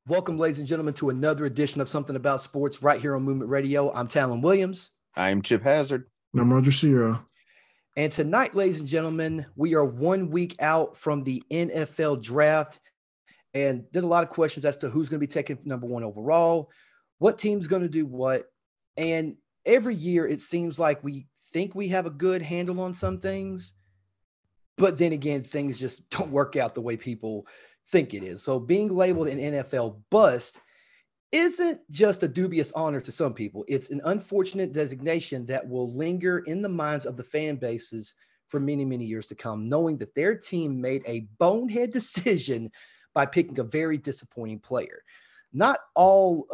Welcome, ladies and gentlemen, to another edition of Something About Sports right here on Movement Radio. I'm Talon Williams. I'm Chip Hazard. And I'm Roger Sierra. And tonight, ladies and gentlemen, we are 1 week out from the NFL draft. And there's a lot of questions as to who's going to be taken number one overall, what team's going to do what. And every year it seems like we think we have a good handle on some things. But then again, things just don't work out the way people think it is. So being labeled an NFL bust isn't just a dubious honor to some people. It's an unfortunate designation that will linger in the minds of the fan bases for many, many years to come, knowing that their team made a bonehead decision by picking a very disappointing player. Not all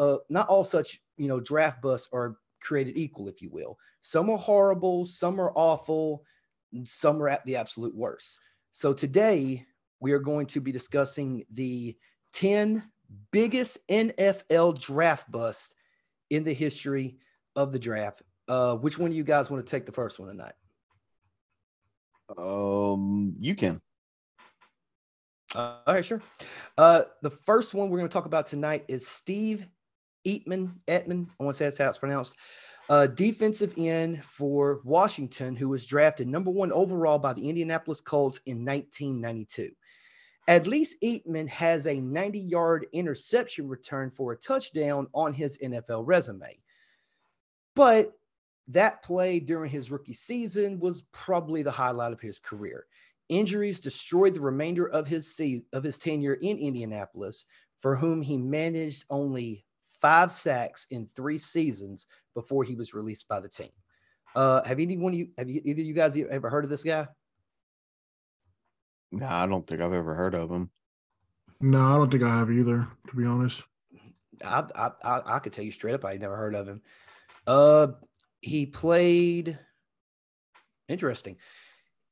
such, draft busts are created equal, if you will. Some are horrible, some are awful, some are at the absolute worst. So today we are going to be discussing the 10 biggest NFL draft busts in the history of the draft. Which one of you guys want to take the first one tonight? You can. All right, sure. The first one we're going to talk about tonight is Steve Etman. I want to say that's how it's pronounced. Defensive end for Washington, who was drafted number 1 overall by the Indianapolis Colts in 1992. At least Etman has a 90-yard interception return for a touchdown on his NFL resume. But that play during his rookie season was probably the highlight of his career. Injuries destroyed the remainder of his tenure in Indianapolis, for whom he managed only 5 sacks in 3 seasons before he was released by the team. Have either of you guys ever heard of this guy? No, I don't think I've ever heard of him. No, I don't think I have either, to be honest. I could tell you straight up I never heard of him. He played – interesting.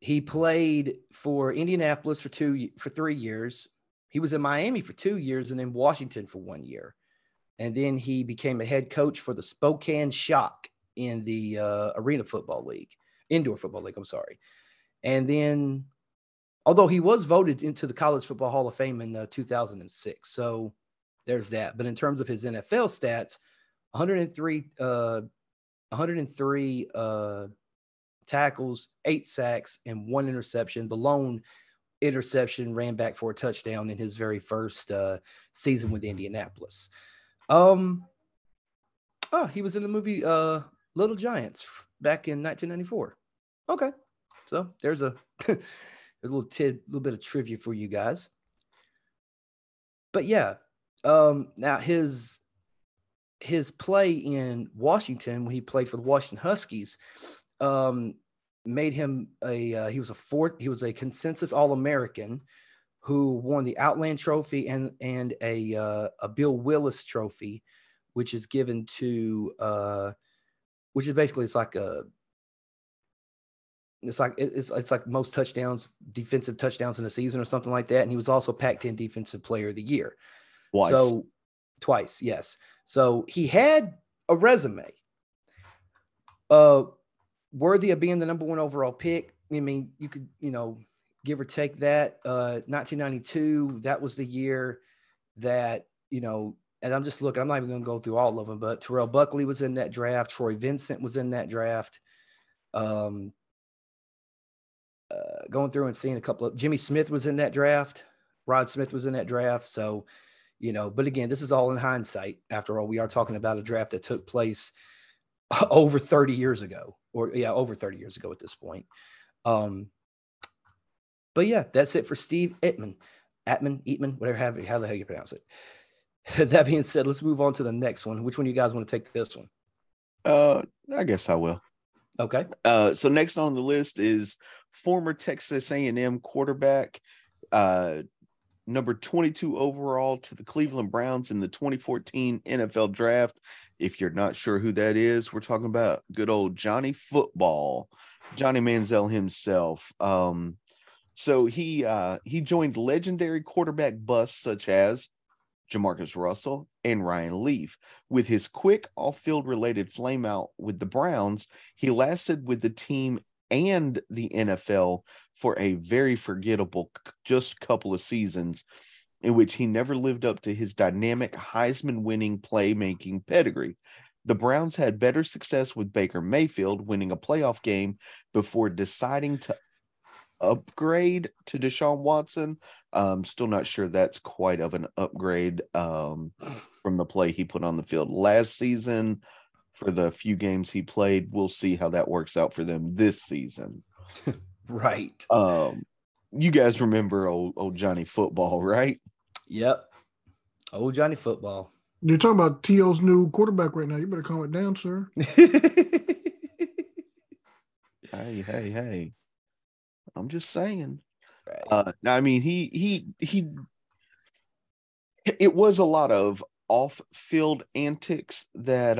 He played for Indianapolis for 3 years. He was in Miami for 2 years and then Washington for 1 year. And then he became a head coach for the Spokane Shock in the Indoor Football League, And then – although he was voted into the College Football Hall of Fame in 2006. So there's that. But in terms of his NFL stats, 103 tackles, 8 sacks, and 1 interception. The lone interception ran back for a touchdown in his very first season with Indianapolis. He was in the movie Little Giants back in 1994. Okay. So there's a little bit of trivia for you guys. But yeah, now his play in Washington when he played for the Washington Huskies made him he was a consensus All-American who won the Outland Trophy and a Bill Willis Trophy, which is given to which is basically it's like most touchdowns, defensive touchdowns in a season or something like that. And he was also Pac-10 Defensive Player of the Year. Twice, yes. So he had a resume worthy of being the number 1 overall pick. I mean, you could, give or take that. 1992, that was the year that, and I'm just looking, I'm not even going to go through all of them, but Terrell Buckley was in that draft. Troy Vincent was in that draft. Going through and seeing a couple of Jimmy Smith was in that draft. Rod Smith was in that draft. So, but again, this is all in hindsight. After all, we are talking about a draft that took place over 30 years ago over 30 years ago at this point. But yeah, that's it for Steve Etman, whatever, how the hell you pronounce it. That being said, let's move on to the next one. Which one do you guys want to take this one? I guess I will. Okay. So next on the list is former Texas A&M quarterback, number 22 overall to the Cleveland Browns in the 2014 NFL Draft. If you're not sure who that is, we're talking about good old Johnny Football, Johnny Manziel himself. So he joined legendary quarterback busts such as Jamarcus Russell, and Ryan Leaf. With his quick off-field related flameout with the Browns, he lasted with the team and the NFL for a very forgettable just couple of seasons. in which he never lived up to his dynamic Heisman-winning playmaking pedigree. The Browns had better success with Baker Mayfield winning a playoff game before deciding to upgrade to Deshaun Watson. Still not sure that's quite of an upgrade from the play he put on the field last season. For the few games he played, we'll see how that works out for them this season. Right. You guys remember old Johnny Football, right? Yep. Old Johnny Football. You're talking about T.O.'s new quarterback right now. You better calm it down, sir. Hey. I'm just saying. Right. I mean, it was a lot of off-field antics that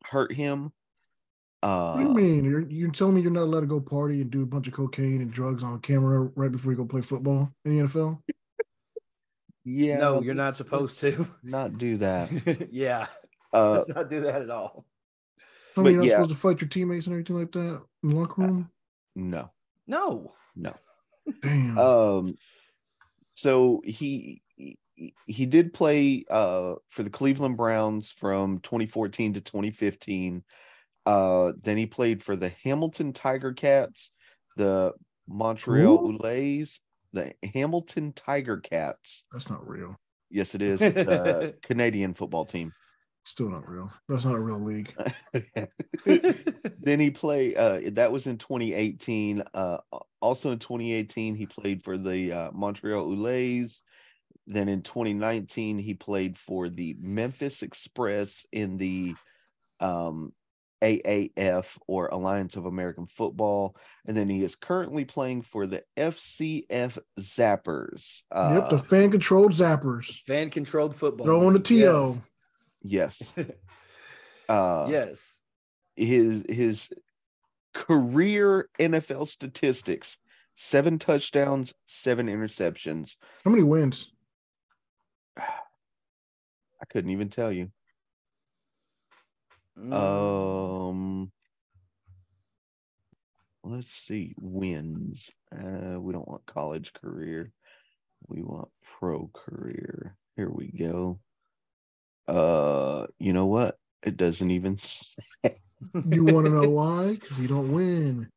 hurt him. What do you mean? You're telling me you're not allowed to go party and do a bunch of cocaine and drugs on camera right before you go play football in the NFL? Yeah. No, you're not supposed to. Not do that. Yeah. Let's not do that at all. Tell me you're not supposed to fight your teammates and everything like that in the locker room? No. Damn. So he did play for the Cleveland Browns from 2014 to 2015. Then he played for the Hamilton Tiger Cats, the Montreal Ulays, the Hamilton Tiger Cats. That's not real. Yes, it is. The Canadian football team. Still not real. That's not a real league. Then he played, that was in 2018. Also in 2018, he played for the Montreal Ulays. Then in 2019, he played for the Memphis Express in the AAF, or Alliance of American Football. And then he is currently playing for the FCF Zappers. Yep, the fan-controlled Zappers. Fan-controlled football. Throw on the TO. Yes. Yes. His career NFL statistics: 7 touchdowns, 7 interceptions. How many wins? I couldn't even tell you. Let's see. Wins. We don't want college career. We want pro career. Here we go. You know what? It doesn't even say. You want to know why? Because you don't win.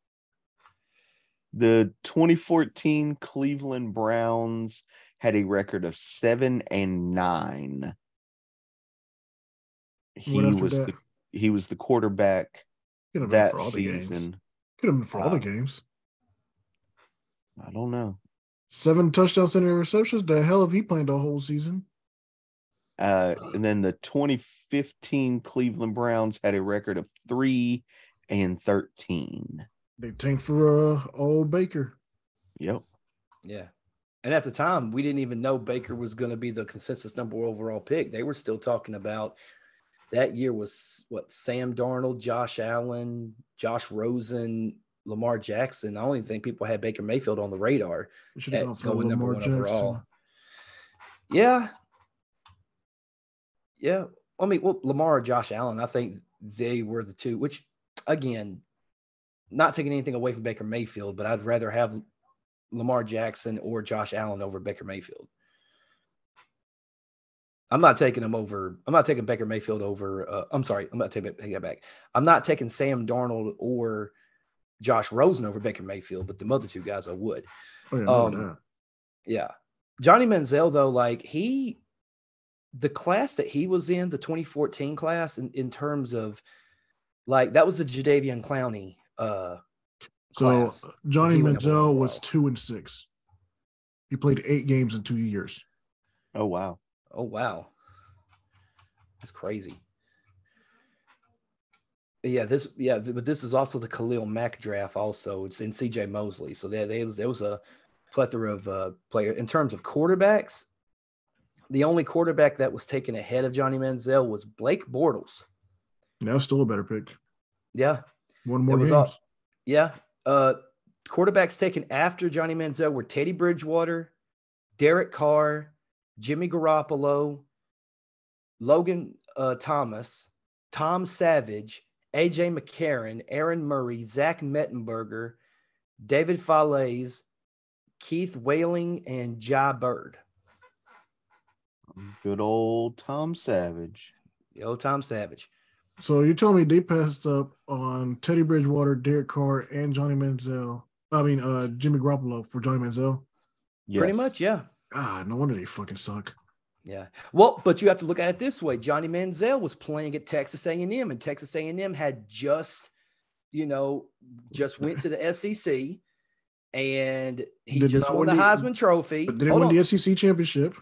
The 2014 Cleveland Browns had a record of 7-9. He was the quarterback that season. Could have been for all the games. I don't know. 7 touchdowns and interceptions. The hell if he played the whole season. And then the 2015 Cleveland Browns had a record of 3-13. They tanked for old Baker. Yep. Yeah. And at the time, we didn't even know Baker was going to be the consensus number overall pick. They were still talking about that year was Sam Darnold, Josh Allen, Josh Rosen, Lamar Jackson. I don't even think people had Baker Mayfield on the radar at going number 1 overall. Yeah. Yeah. I mean, Lamar or Josh Allen, I think they were the two, which, again, not taking anything away from Baker Mayfield, but I'd rather have Lamar Jackson or Josh Allen over Baker Mayfield. I'm not taking Baker Mayfield over. I'm sorry. I'm not taking it back. I'm not taking Sam Darnold or Josh Rosen over Baker Mayfield, but the other two guys I would. Oh, yeah, yeah. Johnny Manziel, though, the class that he was in, the 2014 class, in terms of that was the Jadeveon Clowney class. So Johnny Manziel was 2-6. He played 8 games in 2 years. Oh wow. Oh, wow. That's crazy. But this is also the Khalil Mack draft also. It's in CJ Mosley. So there was a plethora of players. In terms of quarterbacks, the only quarterback that was taken ahead of Johnny Manziel was Blake Bortles. Now still a better pick. Yeah. One more games. Quarterbacks taken after Johnny Manziel were Teddy Bridgewater, Derek Carr, Jimmy Garoppolo, Logan Thomas, Tom Savage, A.J. McCarron, Aaron Murray, Zach Mettenberger, David Falaise, Keith Whaling, and Jai Bird. Good old Tom Savage. The old Tom Savage. So you're telling me they passed up on Teddy Bridgewater, Derek Carr, and Johnny Manziel. Jimmy Garoppolo for Johnny Manziel. Yes. Pretty much, yeah. No wonder they fucking suck. Yeah. Well, but you have to look at it this way. Johnny Manziel was playing at Texas A&M, and Texas A&M had just went to the SEC, and he just won the Heisman Trophy. But they didn't win the SEC championship.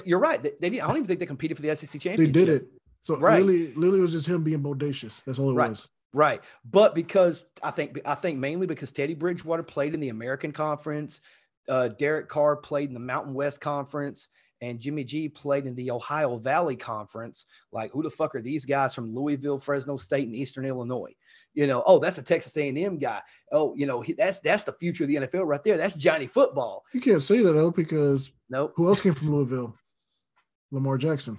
You're right. They didn't. I don't even think they competed for the SEC championship. They did it. So right. Literally was just him being bodacious. That's all it was. Right. But because I think mainly because Teddy Bridgewater played in the American Conference, Derek Carr played in the Mountain West Conference, and Jimmy G played in the Ohio Valley Conference. Like, who the fuck are these guys from Louisville, Fresno State, and Eastern Illinois? That's a Texas A&M guy. That's the future of the NFL right there. That's Johnny Football. You can't say that, though, because who else came from Louisville? Lamar Jackson.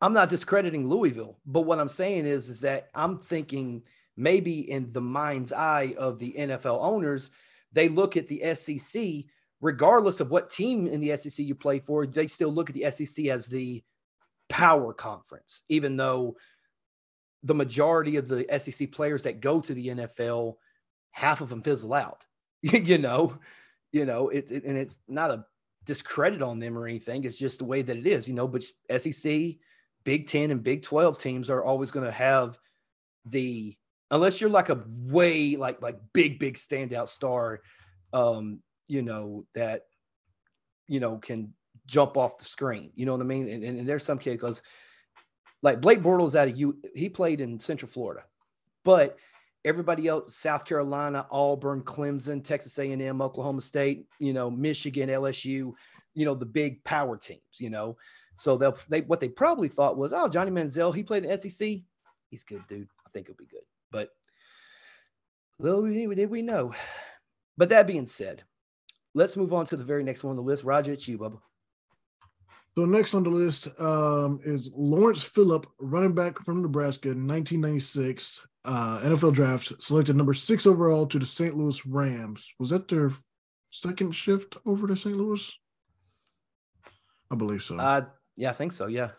I'm not discrediting Louisville, but what I'm saying is that I'm thinking maybe in the mind's eye of the NFL owners, they look at the SEC, regardless of what team in the SEC you play for, they still look at the SEC as the power conference, even though the majority of the SEC players that go to the NFL, half of them fizzle out, and it's not a discredit on them or anything. It's just the way that it is, but SEC, Big 10 and Big 12 teams are always going to have unless you're like a way like big standout star, that, can jump off the screen. You know what I mean? And there's some kids, because like Blake Bortles he played in Central Florida, but everybody else, South Carolina, Auburn, Clemson, Texas A&M, Oklahoma State, Michigan, LSU, the big power teams, So what they probably thought was, oh, Johnny Manziel, he played in the SEC. He's good, dude. I think he'll be good. But little did we know. But that being said, let's move on to the very next one on the list. Roger, it's you, Bubba. So next on the list is Lawrence Phillip, running back from Nebraska in 1996 NFL draft, selected number 6 overall to the St. Louis Rams. Was that their second shift over to St. Louis? I believe so. Yeah, I think so. Yeah.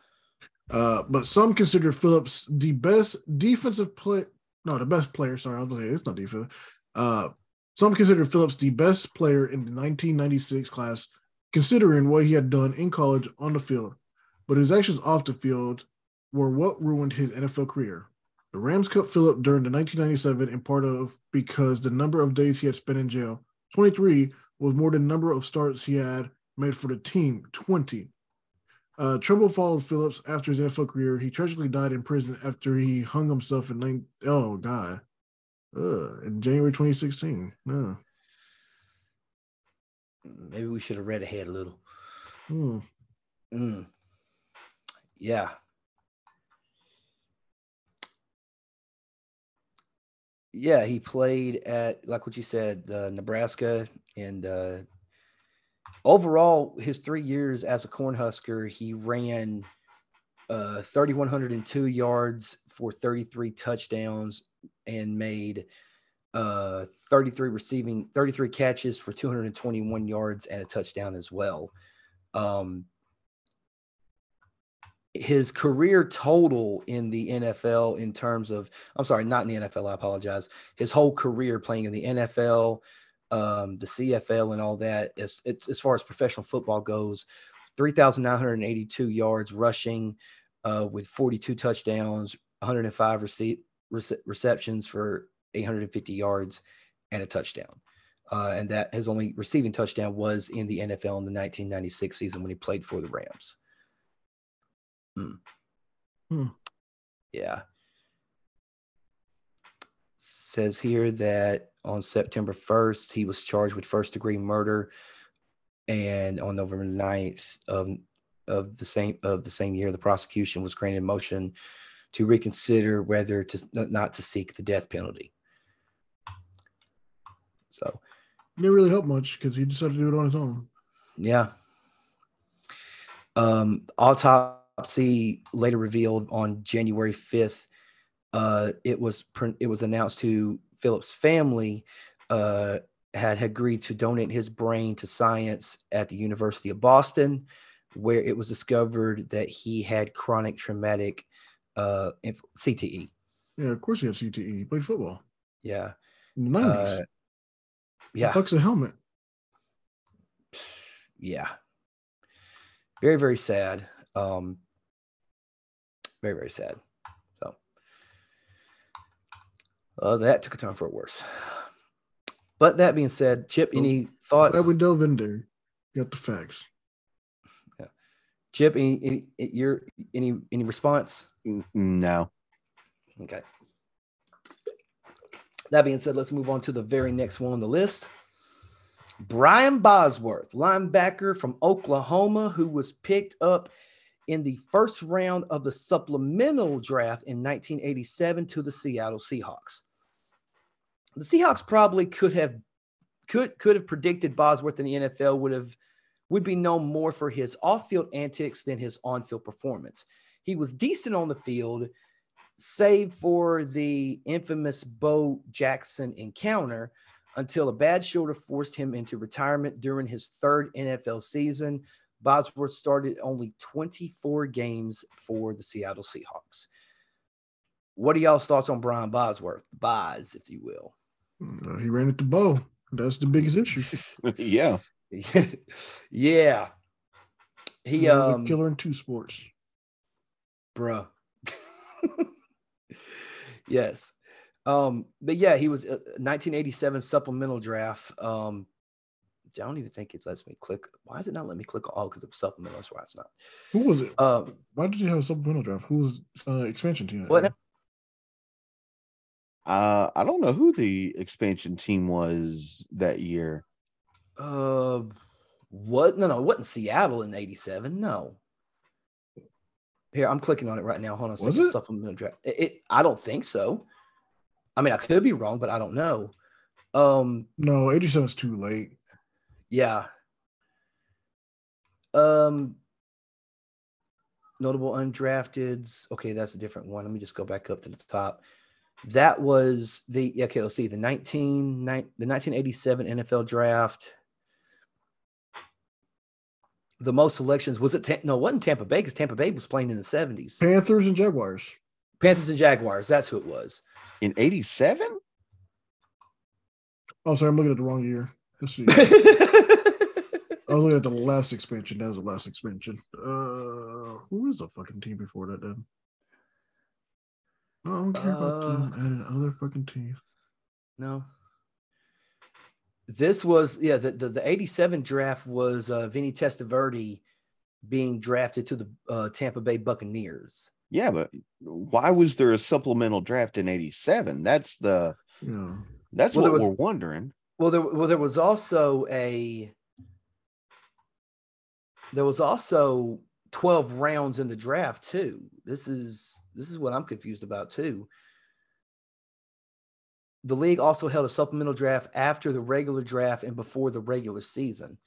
But some consider Phillips the best defensive player. No, the best player. Sorry, I was going to say it's not defensive. Some consider Phillips the best player in the 1996 class, considering what he had done in college on the field. But his actions off the field were what ruined his NFL career. The Rams cut Phillip during the 1997 in part of because the number of days he had spent in jail, 23, was more than the number of starts he had made for the team, 20. Trouble followed Phillips after his NFL career. He tragically died in prison after he hung himself in January 2016. No. Maybe we should have read ahead a little. Yeah. Yeah, he played at, like what you said, Nebraska, and overall, his 3 years as a Cornhusker, he ran 3,102 yards for 33 touchdowns and made 33 catches for 221 yards and a touchdown as well. His career total in the NFL in terms of, I'm sorry, not in the NFL, I apologize. His whole career playing in the NFL, the CFL and all that, as far as professional football goes, 3,982 yards rushing with 42 touchdowns, 105 receptions for 850 yards and a touchdown. And that his only receiving touchdown was in the NFL in the 1996 season when he played for the Rams. Yeah. Says here that on September 1st, he was charged with first-degree murder, and on November 9th of the same year, the prosecution was granted motion to reconsider whether not to seek the death penalty. So it didn't really help much because he decided to do it on his own. Yeah. Autopsy later revealed on January 5th, it was announced to Phillips' family had agreed to donate his brain to science at the University of Boston, where it was discovered that he had chronic traumatic CTE. Yeah, of course he had CTE. He played football. Yeah. In the 90s. Yeah. He fucks a helmet. Yeah. Very, very sad. Very, very sad. So that took a turn for the worse. But that being said, Chip, any thoughts? Glad we dove in there. Got the facts. Yeah. Chip, any response? No. Okay. That being said, let's move on to the very next one on the list. Brian Bosworth, linebacker from Oklahoma, who was picked up in the first round of the supplemental draft in 1987 to the Seattle Seahawks. The Seahawks probably could have predicted Bosworth in the NFL would be known more for his off-field antics than his on-field performance. He was decent on the field, save for the infamous Bo Jackson encounter, until a bad shoulder forced him into retirement during his third NFL season. Bosworth started only 24 games for the Seattle Seahawks. What are y'all's thoughts on Brian Bosworth? Boz, if you will. He ran into Bo. That's the biggest issue. Yeah. Yeah. He was a killer in two sports. Bruh. Yes. But yeah, he was 1987 supplemental draft. I don't even think it lets me click. Why is it not letting me click? Oh, because it's supplemental. That's why it's not. Who was it? Why did you have a supplemental draft? Who was expansion team? What? I don't know who the expansion team was that year. What? No, it wasn't Seattle in 87. No. Here, I'm clicking on it right now. Hold on a second. Was it? Supplemental draft. I don't think so. I mean, I could be wrong, but I don't know. No, 87 is too late. Yeah. Notable undrafteds. Okay, that's a different one. Let me just go back up to the top. That was okay, let's see. The 1987 NFL draft. The most selections was it? No, it wasn't Tampa Bay, because Tampa Bay was playing in the 70s. Panthers and Jaguars. Panthers and Jaguars. That's who it was. In 87? Oh, sorry, I'm looking at the wrong year. Let's see. I was looking at the last expansion. That was the last expansion. Who was the fucking team before that then? I don't care about them adding other fucking teams. No. This was, the 87 draft was Vinny Testaverde being drafted to the Tampa Bay Buccaneers. Yeah, but why was there a supplemental draft in 87? That's what we're wondering. Well, there was also 12 rounds in the draft too. This is what I'm confused about too. The league also held a supplemental draft after the regular draft and before the regular season.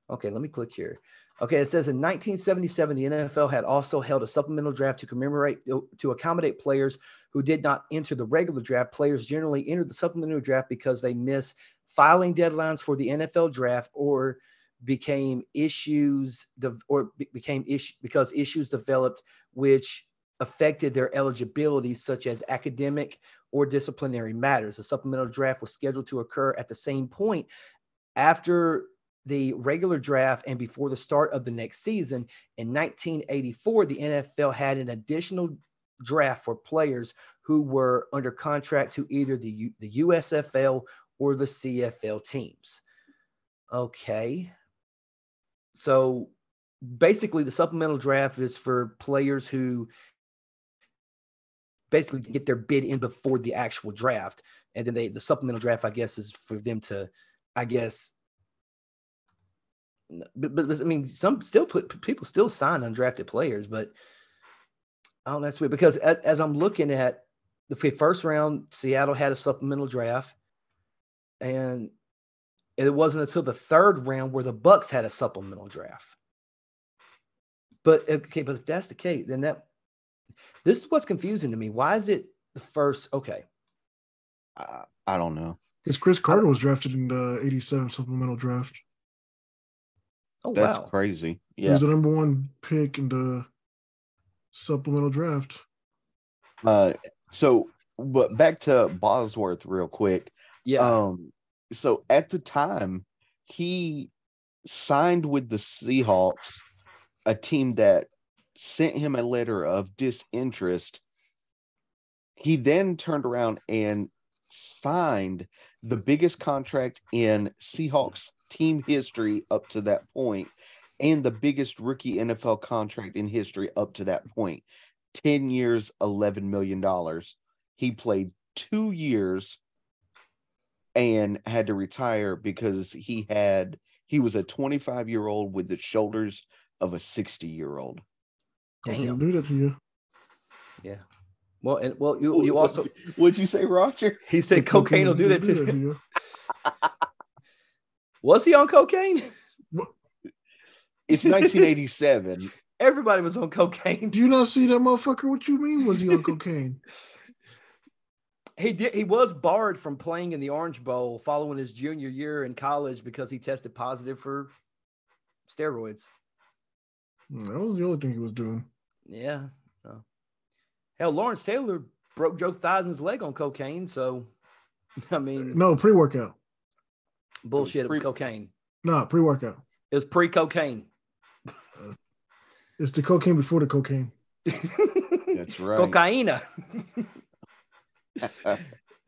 Okay, let me click here. Okay, it says in 1977, the NFL had also held a supplemental draft to accommodate players who did not enter the regular draft. Players generally entered the supplemental draft because they missed filing deadlines for the NFL draft or because issues developed which affected their eligibility, such as academic or disciplinary matters. The supplemental draft was scheduled to occur at the same point after the regular draft and before the start of the next season. In 1984, the NFL had an additional draft for players who were under contract to either the USFL or the CFL teams. Okay. So basically, the supplemental draft is for players who basically get their bid in before the actual draft. And then the supplemental draft, I guess, is for them to, I guess, but I mean, people still sign undrafted players, but oh, that's weird, because as I'm looking at the first round, Seattle had a supplemental draft, and it wasn't until the third round where the Bucs had a supplemental draft. But if that's the case, then this is what's confusing to me. Why is it the first? Okay, I don't know. Because Chris Carter was drafted in the 87 supplemental draft. Oh, That's wow. crazy. He Yeah. was the number one pick in the supplemental draft. But back to Bosworth real quick. Yeah. So at the time, he signed with the Seahawks, a team that sent him a letter of disinterest. He then turned around and signed the biggest contract in Seahawks team history up to that point, and the biggest rookie NFL contract in history up to that point. 10 years, $11 million. He played 2 years and had to retire because he was a 25-year-old with the shoulders of a 60-year-old. Cocaine Damn. do that to you. Yeah. Well, you also. What'd you say, Roger? He said cocaine will do that to you. Was he on cocaine? It's 1987. Everybody was on cocaine. Do you not see that motherfucker? What you mean? Was he on cocaine? He did. He was barred from playing in the Orange Bowl following his junior year in college because he tested positive for steroids. That was the only thing he was doing. Yeah. Hell, Lawrence Taylor broke Joe Theismann's leg on cocaine. So, I mean, no pre-workout. Bullshit. It was cocaine. No, pre-workout. It was pre-cocaine. It's the cocaine before the cocaine. That's right. Cocaina.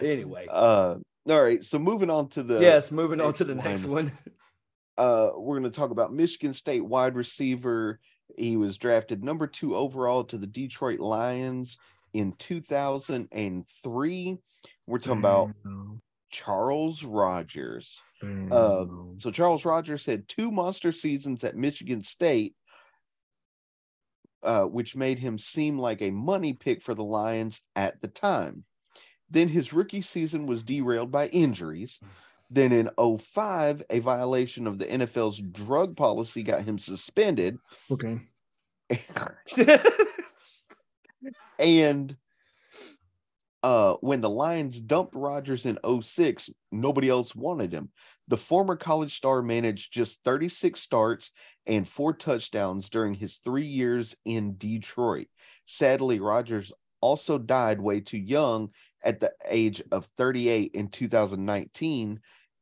Anyway. All right. So moving on to the next one. We're going to talk about Michigan State wide receiver. He was drafted number 2 overall to the Detroit Lions in 2003. We're talking about Charles Rogers. So Charles Rogers had 2 monster seasons at Michigan State, which made him seem like a money pick for the Lions at the time. Then his rookie season was derailed by injuries. Then in 2005, a violation of the NFL's drug policy got him suspended. Okay. And when the Lions dumped Rodgers in 2006, nobody else wanted him. The former college star managed just 36 starts and 4 touchdowns during his 3 years in Detroit. Sadly, Rodgers also died way too young at the age of 38 in 2019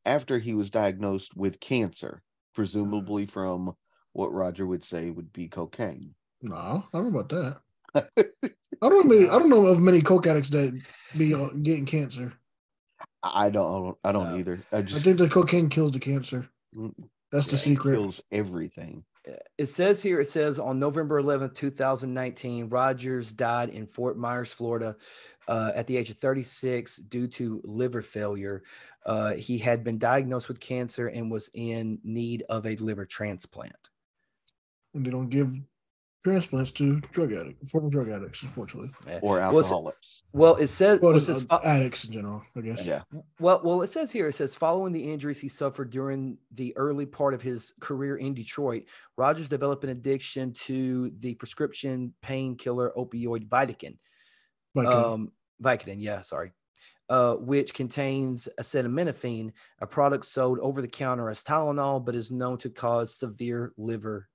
after he was diagnosed with cancer, presumably from what Roger would say would be cocaine. No, I don't know about that. I don't know of many coke addicts that be getting cancer. I don't either. I think the cocaine kills the cancer. That's the secret. It kills everything. It says on November 11th, 2019, Rogers died in Fort Myers, Florida, at the age of 36 due to liver failure. He had been diagnosed with cancer and was in need of a liver transplant. And they don't give transplants to former drug addicts, unfortunately, or alcoholics. It says addicts in general, I guess. Yeah. Well, it says following the injuries he suffered during the early part of his career in Detroit, Rogers developed an addiction to the prescription painkiller opioid Vicodin. Which contains acetaminophen, a product sold over the counter as Tylenol, but is known to cause severe liver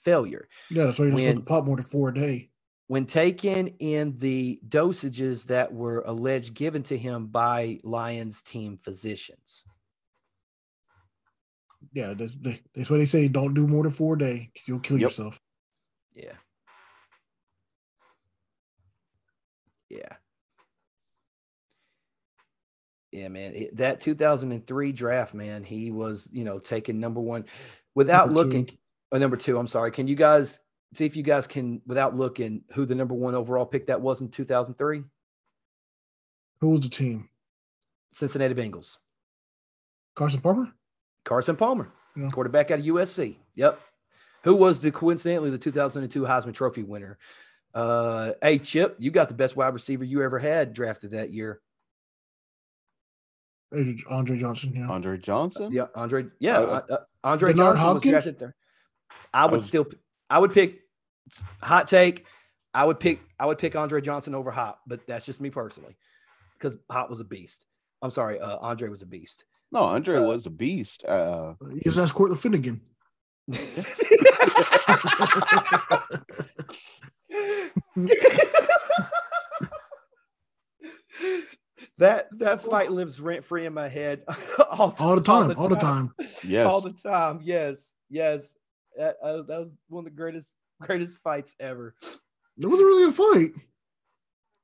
failure. Yeah, that's why you're supposed to pop more than 4 a day. When taken in the dosages that were alleged given to him by Lions team physicians. Yeah, that's why they say don't do more than 4 a day because you'll kill yourself. Yeah. Yeah. Yeah, man. That 2003 draft, man, he was, taken number 1 without looking. Number 2, I'm sorry. Can you guys see if you guys can, without looking, who the number 1 overall pick that was in 2003? Who was the team? Cincinnati Bengals. Carson Palmer? Yeah. Quarterback out of USC. Yep. Who was coincidentally the 2002 Heisman Trophy winner. Hey, Chip, you got the best wide receiver you ever had drafted that year. Andre Johnson, yeah. Andre Johnson? Yeah, Andre Johnson Hopkins? was drafted there. I would pick hot take. I would pick Andre Johnson over Hop, but that's just me personally. Because Hop was a beast. I'm sorry, Andre was a beast. No, Andre was a beast. You just asked Cortland Finnegan. That fight lives rent free in my head all the time. Yes. All the time. Yes. That was one of the greatest fights ever. It wasn't really a fight.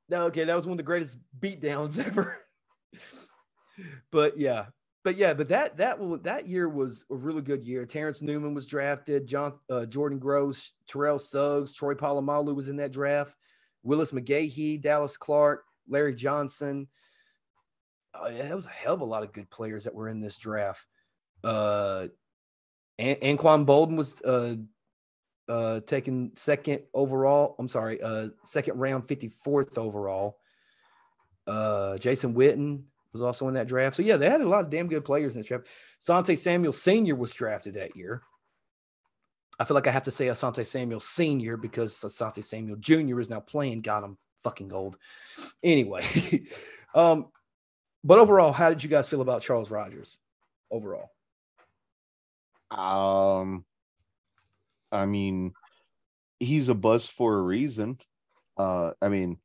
No, okay, that was one of the greatest beatdowns ever. But that year was a really good year. Terrence Newman was drafted. Jordan Gross, Terrell Suggs, Troy Polamalu was in that draft. Willis McGahee, Dallas Clark, Larry Johnson. That was a hell of a lot of good players that were in this draft. Anquan Bolden was taken second overall. I'm sorry, second round, 54th overall. Jason Witten was also in that draft. So, yeah, they had a lot of damn good players in the draft. Asante Samuel Sr. was drafted that year. I feel like I have to say Asante Samuel Sr. because Asante Samuel Jr. is now playing. God, I'm fucking old. Anyway. But overall, how did you guys feel about Charles Rogers overall? I mean, he's a bust for a reason. I mean,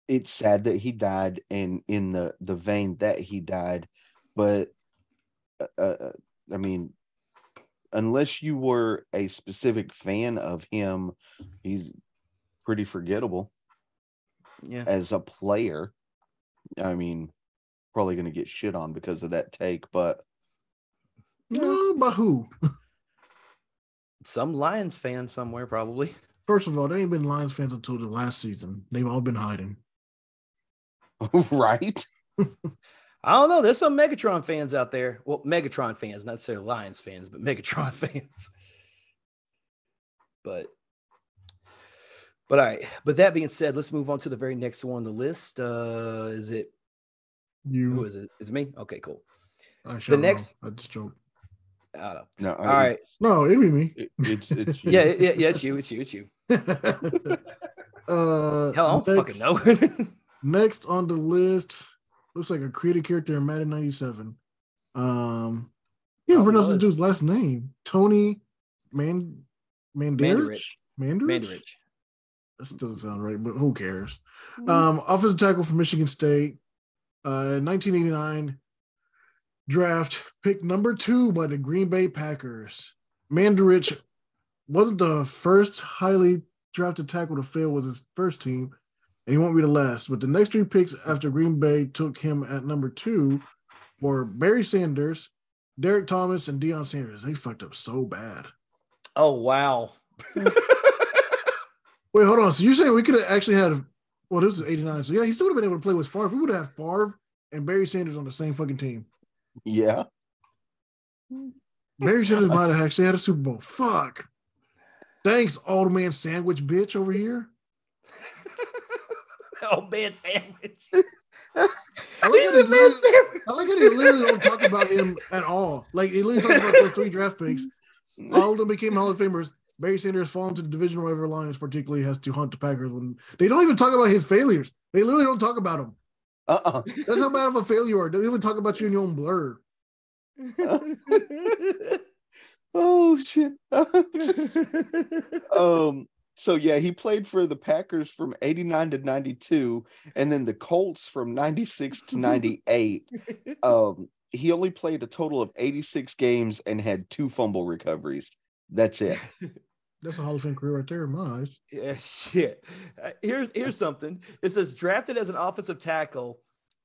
it's sad that he died in the vein that he died, but I mean, unless you were a specific fan of him, he's pretty forgettable. Yeah. As a player, I mean, probably going to get shit on because of that take, but no, but who? Some Lions fan somewhere, probably. First of all, they ain't been Lions fans until the last season. They've all been hiding. Right? I don't know. There's some Megatron fans out there. Well, Megatron fans, not necessarily Lions fans, but Megatron fans. But all right. But that being said, let's move on to the very next one on the list. Is it you? Who is it? Is it me? Okay, cool. Actually, I just joked. I don't know. No, all right. No, it'd be me. It's you. Yeah, it's you. Hell, I don't fucking know. Next on the list, looks like a created character in Madden 97. You pronounce this dude's last name. Tony Mandarich? Mandarich. That doesn't sound right, but who cares? Offensive tackle for Michigan State. 1989 draft, pick number 2 by the Green Bay Packers. Mandarich wasn't the first highly drafted tackle to fail with his first team, and he won't be the last. But the next 3 picks after Green Bay took him at number 2 were Barry Sanders, Derek Thomas, and Deion Sanders. They fucked up so bad. Oh, wow. Wait, hold on. So you're saying we could have actually had this is 89. So, yeah, he still would have been able to play with Favre. We would have had Favre and Barry Sanders on the same fucking team. Yeah. Barry Sanders might have actually had a Super Bowl. Fuck. Thanks, old man sandwich bitch over here. Old man sandwich. I like how they literally don't talk about him at all. Like, he literally talks about those 3 draft picks. All of them became Hall of Famers. Barry Sanders fallen to the division rival Lions, particularly has to hunt the Packers. When they don't even talk about his failures. They literally don't talk about him. That's how bad of a failure you are. They don't even talk about you in your own blur. Oh shit. So yeah, he played for the Packers from 89 to 92, and then the Colts from 96 to 98. He only played a total of 86 games and had 2 fumble recoveries. That's it. That's a Hall of Fame career right there in my eyes. Yeah, shit. Here's something. It says drafted as an offensive tackle,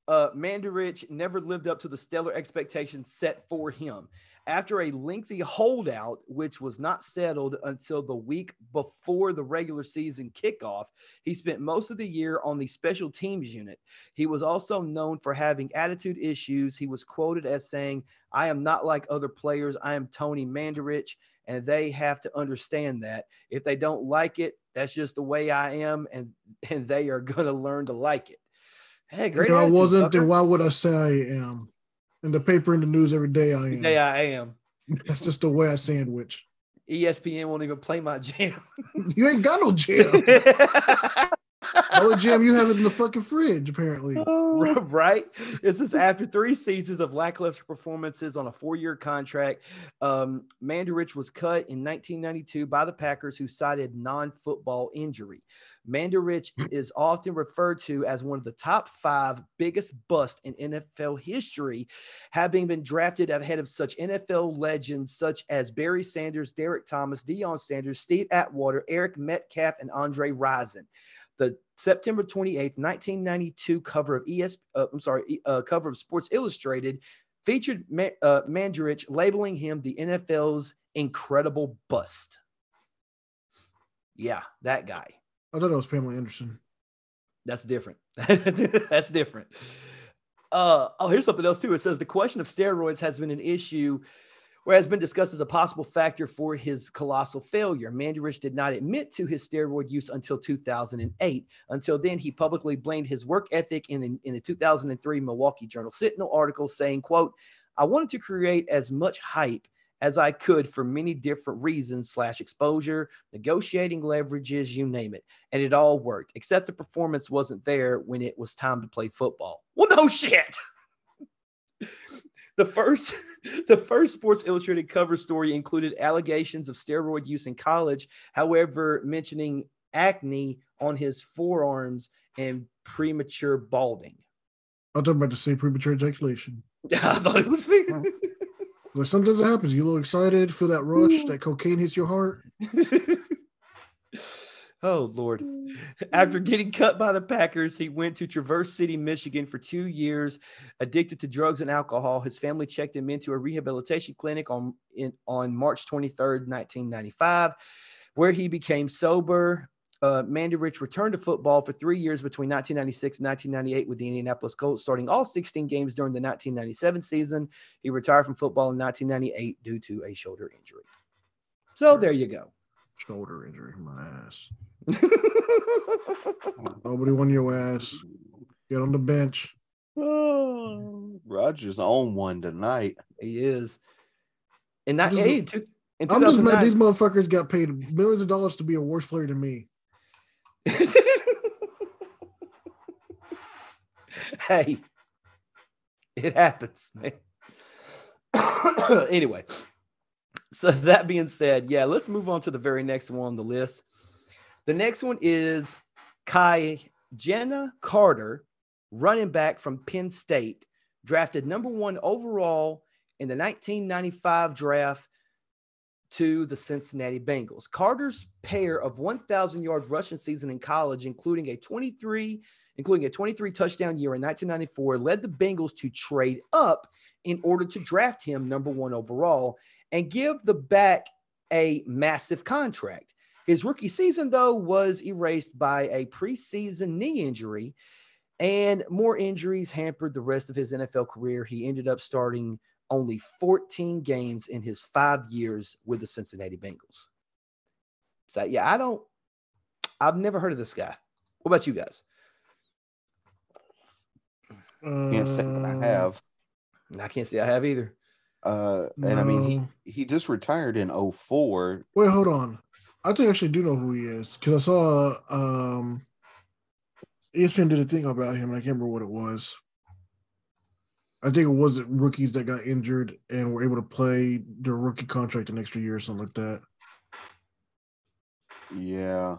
Mandarich never lived up to the stellar expectations set for him. After a lengthy holdout, which was not settled until the week before the regular season kickoff, he spent most of the year on the special teams unit. He was also known for having attitude issues. He was quoted as saying, "I am not like other players. I am Tony Mandarich, and they have to understand that. If they don't like it, that's just the way I am, and they are going to learn to like it." Hey, great. If I wasn't, then why would I say I am? In the paper, in the news every day, I am. Every day I am. That's just the way I sandwich. ESPN won't even play my jam. You ain't got no jam. The only jam you have is in the fucking fridge, apparently. Right? This is after 3 seasons of lackluster performances on a 4-year contract. Mandarich was cut in 1992 by the Packers, who cited non-football injury. Mandarich is often referred to as one of the top 5 biggest busts in NFL history, having been drafted ahead of such NFL legends such as Barry Sanders, Derek Thomas, Deion Sanders, Steve Atwater, Eric Metcalf, and Andre Rison. The September 28th, 1992 cover of cover of Sports Illustrated featured Mandarich, labeling him the NFL's incredible bust. Yeah, that guy. I thought it was Pamela Anderson. That's different. That's different. Here's something else too. It says the question of steroids has been an issue where has been discussed as a possible factor for his colossal failure. Mandarich did not admit to his steroid use until 2008. Until then, he publicly blamed his work ethic in the 2003 Milwaukee Journal Sentinel article, saying, quote, "I wanted to create as much hype as I could for many different reasons / exposure, negotiating leverages, you name it. And it all worked, except the performance wasn't there when it was time to play football." Well, no shit. The first Sports Illustrated cover story included allegations of steroid use in college, however, mentioning acne on his forearms and premature balding. I thought about to say premature ejaculation. I thought it was Like sometimes it happens. You get a little excited, feel that rush, that cocaine hits your heart. Oh, Lord. After getting cut by the Packers, he went to Traverse City, Michigan for 2 years, addicted to drugs and alcohol. His family checked him into a rehabilitation clinic on March 23rd, 1995, where he became sober. Mandarich returned to football for 3 years between 1996 and 1998 with the Indianapolis Colts, starting all 16 games during the 1997 season. He retired from football in 1998 due to a shoulder injury. So there you go. Shoulder injury, my ass. Nobody won your ass. Get on the bench. Oh, Roger's on one tonight. He is. In I'm just mad 2009, these motherfuckers got paid millions of dollars to be a worse player than me. Hey, it happens, man. Anyway, so that being said, yeah, let's move on to the very next one on the list. The next one is Jenna Carter, running back from Penn State, drafted number 1 overall in the 1995 draft to the Cincinnati Bengals. Carter's pair of 1,000-yard rushing season in college, including a 23 touchdown year in 1994, led the Bengals to trade up in order to draft him number 1 overall and give the back a massive contract. His rookie season, though, was erased by a preseason knee injury, and more injuries hampered the rest of his NFL career. He ended up starting only 14 games in his 5 years with the Cincinnati Bengals. So, yeah, I've never heard of this guy. What about you guys? Can't say that I have. I can't say I have either. And I mean, he just retired in 2004. Wait, hold on. I think I actually do know who he is because I saw ESPN did a thing about him and I can't remember what it was. I think it was rookies that got injured and were able to play their rookie contract an extra year or something like that. Yeah.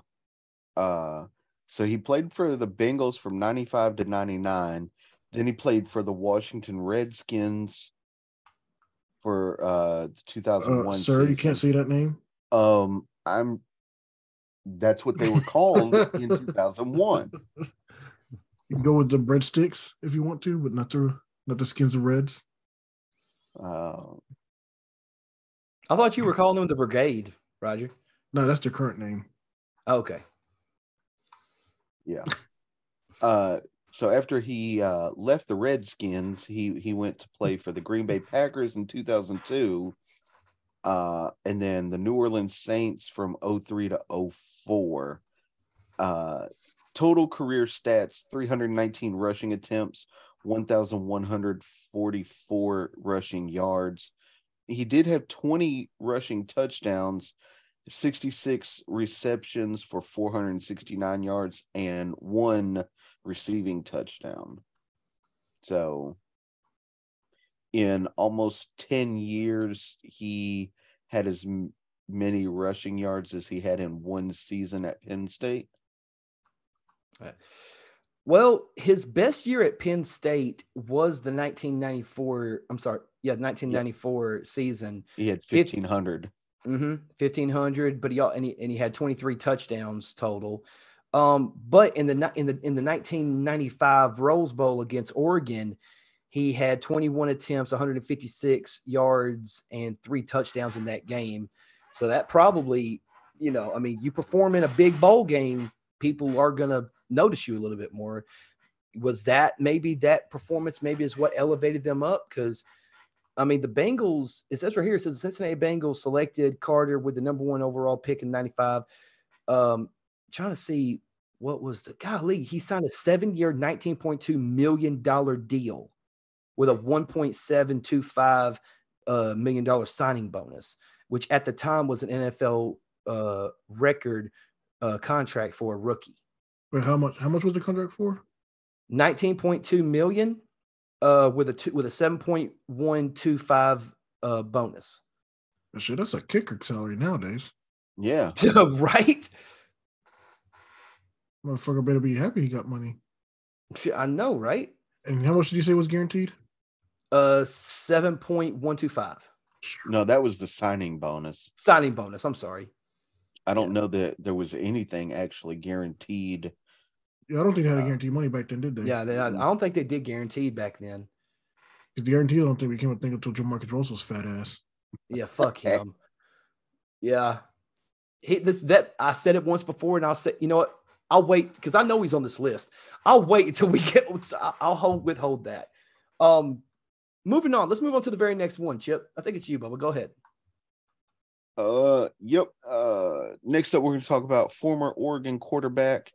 So he played for the Bengals from 95 to 99. Then he played for the Washington Redskins for the 2001 sir, season. You can't say that name? That's what they were called in 2001. You can go with the breadsticks if you want to, but not the skins of Reds. I thought you were calling them the Brigade, Roger. No, that's their current name. Okay. Yeah. So after he left the Redskins, he went to play for the Green Bay Packers in 2002, and then the New Orleans Saints from 2003 to 2004. Total career stats: 319 rushing attempts, 1,144 rushing yards. He did have 20 rushing touchdowns 66 receptions for 469 yards and 1 receiving touchdown. So in almost 10 years, he had as many rushing yards as he had in one season at Penn State. Well, his best year at Penn State was the 1994 season. He had 1,500. 1,500, but he had 23 touchdowns total. But in the 1995 Rose Bowl against Oregon, he had 21 attempts, 156 yards, and 3 touchdowns in that game. So that probably, you perform in a big bowl game, people are going to notice you a little bit more. Was that maybe that performance is what elevated them up? Because, the Bengals, it says right here, it says the Cincinnati Bengals selected Carter with the number 1 overall pick in 95. Trying to see what was he signed a 7-year, $19.2 million deal with a $1.725 million signing bonus, which at the time was an NFL record contract for a rookie. Wait, how much was the contract for? $19.2 million with a 7.125 bonus. Shit, that's a kicker salary nowadays. Yeah. Right? Motherfucker better be happy he got money. I know, right? And how much did you say was guaranteed? 7.125. No, that was the signing bonus. Signing bonus. I'm sorry. I don't know that there was anything actually guaranteed. Yeah, I don't think they had a guaranteed money back then, did they? Yeah, I don't think they did guaranteed back then. The guarantee, I don't think became a thing until Jamarcus Russell's fat ass. Yeah, fuck him. Yeah. I said it once before, and I'll say, you know what? I'll wait because I know he's on this list. I'll wait until we get. I'll withhold that. Moving on. Let's move on to the very next one, Chip. I think it's you, Bubba. Go ahead. Yep. Next up, we're going to talk about former Oregon quarterback,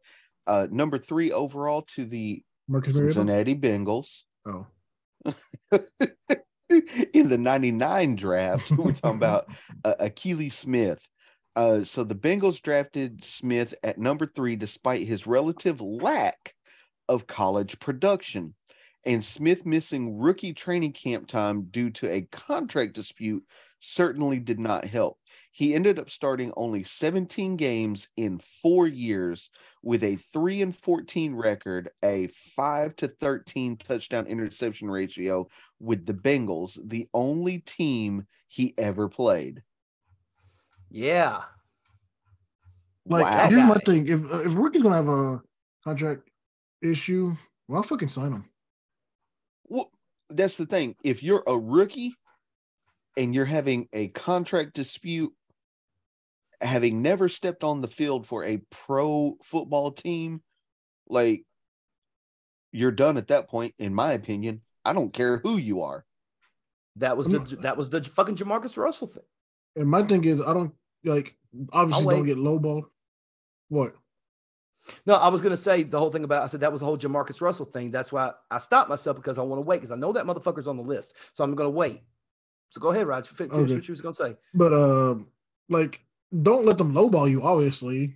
number 3 overall to the Cincinnati Bengals. Oh. In the 99 draft, we're talking about Akili Smith. So the Bengals drafted Smith at number 3 despite his relative lack of college production, and Smith missing rookie training camp time due to a contract dispute certainly did not help. He ended up starting only 17 games in 4 years with a 3-14 record, a 5-13 touchdown interception ratio with the Bengals, the only team he ever played. Yeah. Here's my thing. If rookie's gonna have a contract issue, well, I'll fucking sign him. Well, that's the thing. If you're a rookie and you're having a contract dispute, having never stepped on the field for a pro football team, you're done at that point, in my opinion. I don't care who you are. That was the fucking Jamarcus Russell thing. And my thing is, I don't obviously don't get lowballed. What? No, I was going to say the whole thing about, I said that was the whole Jamarcus Russell thing. That's why I stopped myself, because I want to wait, because I know that motherfucker's on the list. So I'm going to wait. So go ahead, Raj. Finish what you was going to say. But, don't let them lowball you, obviously.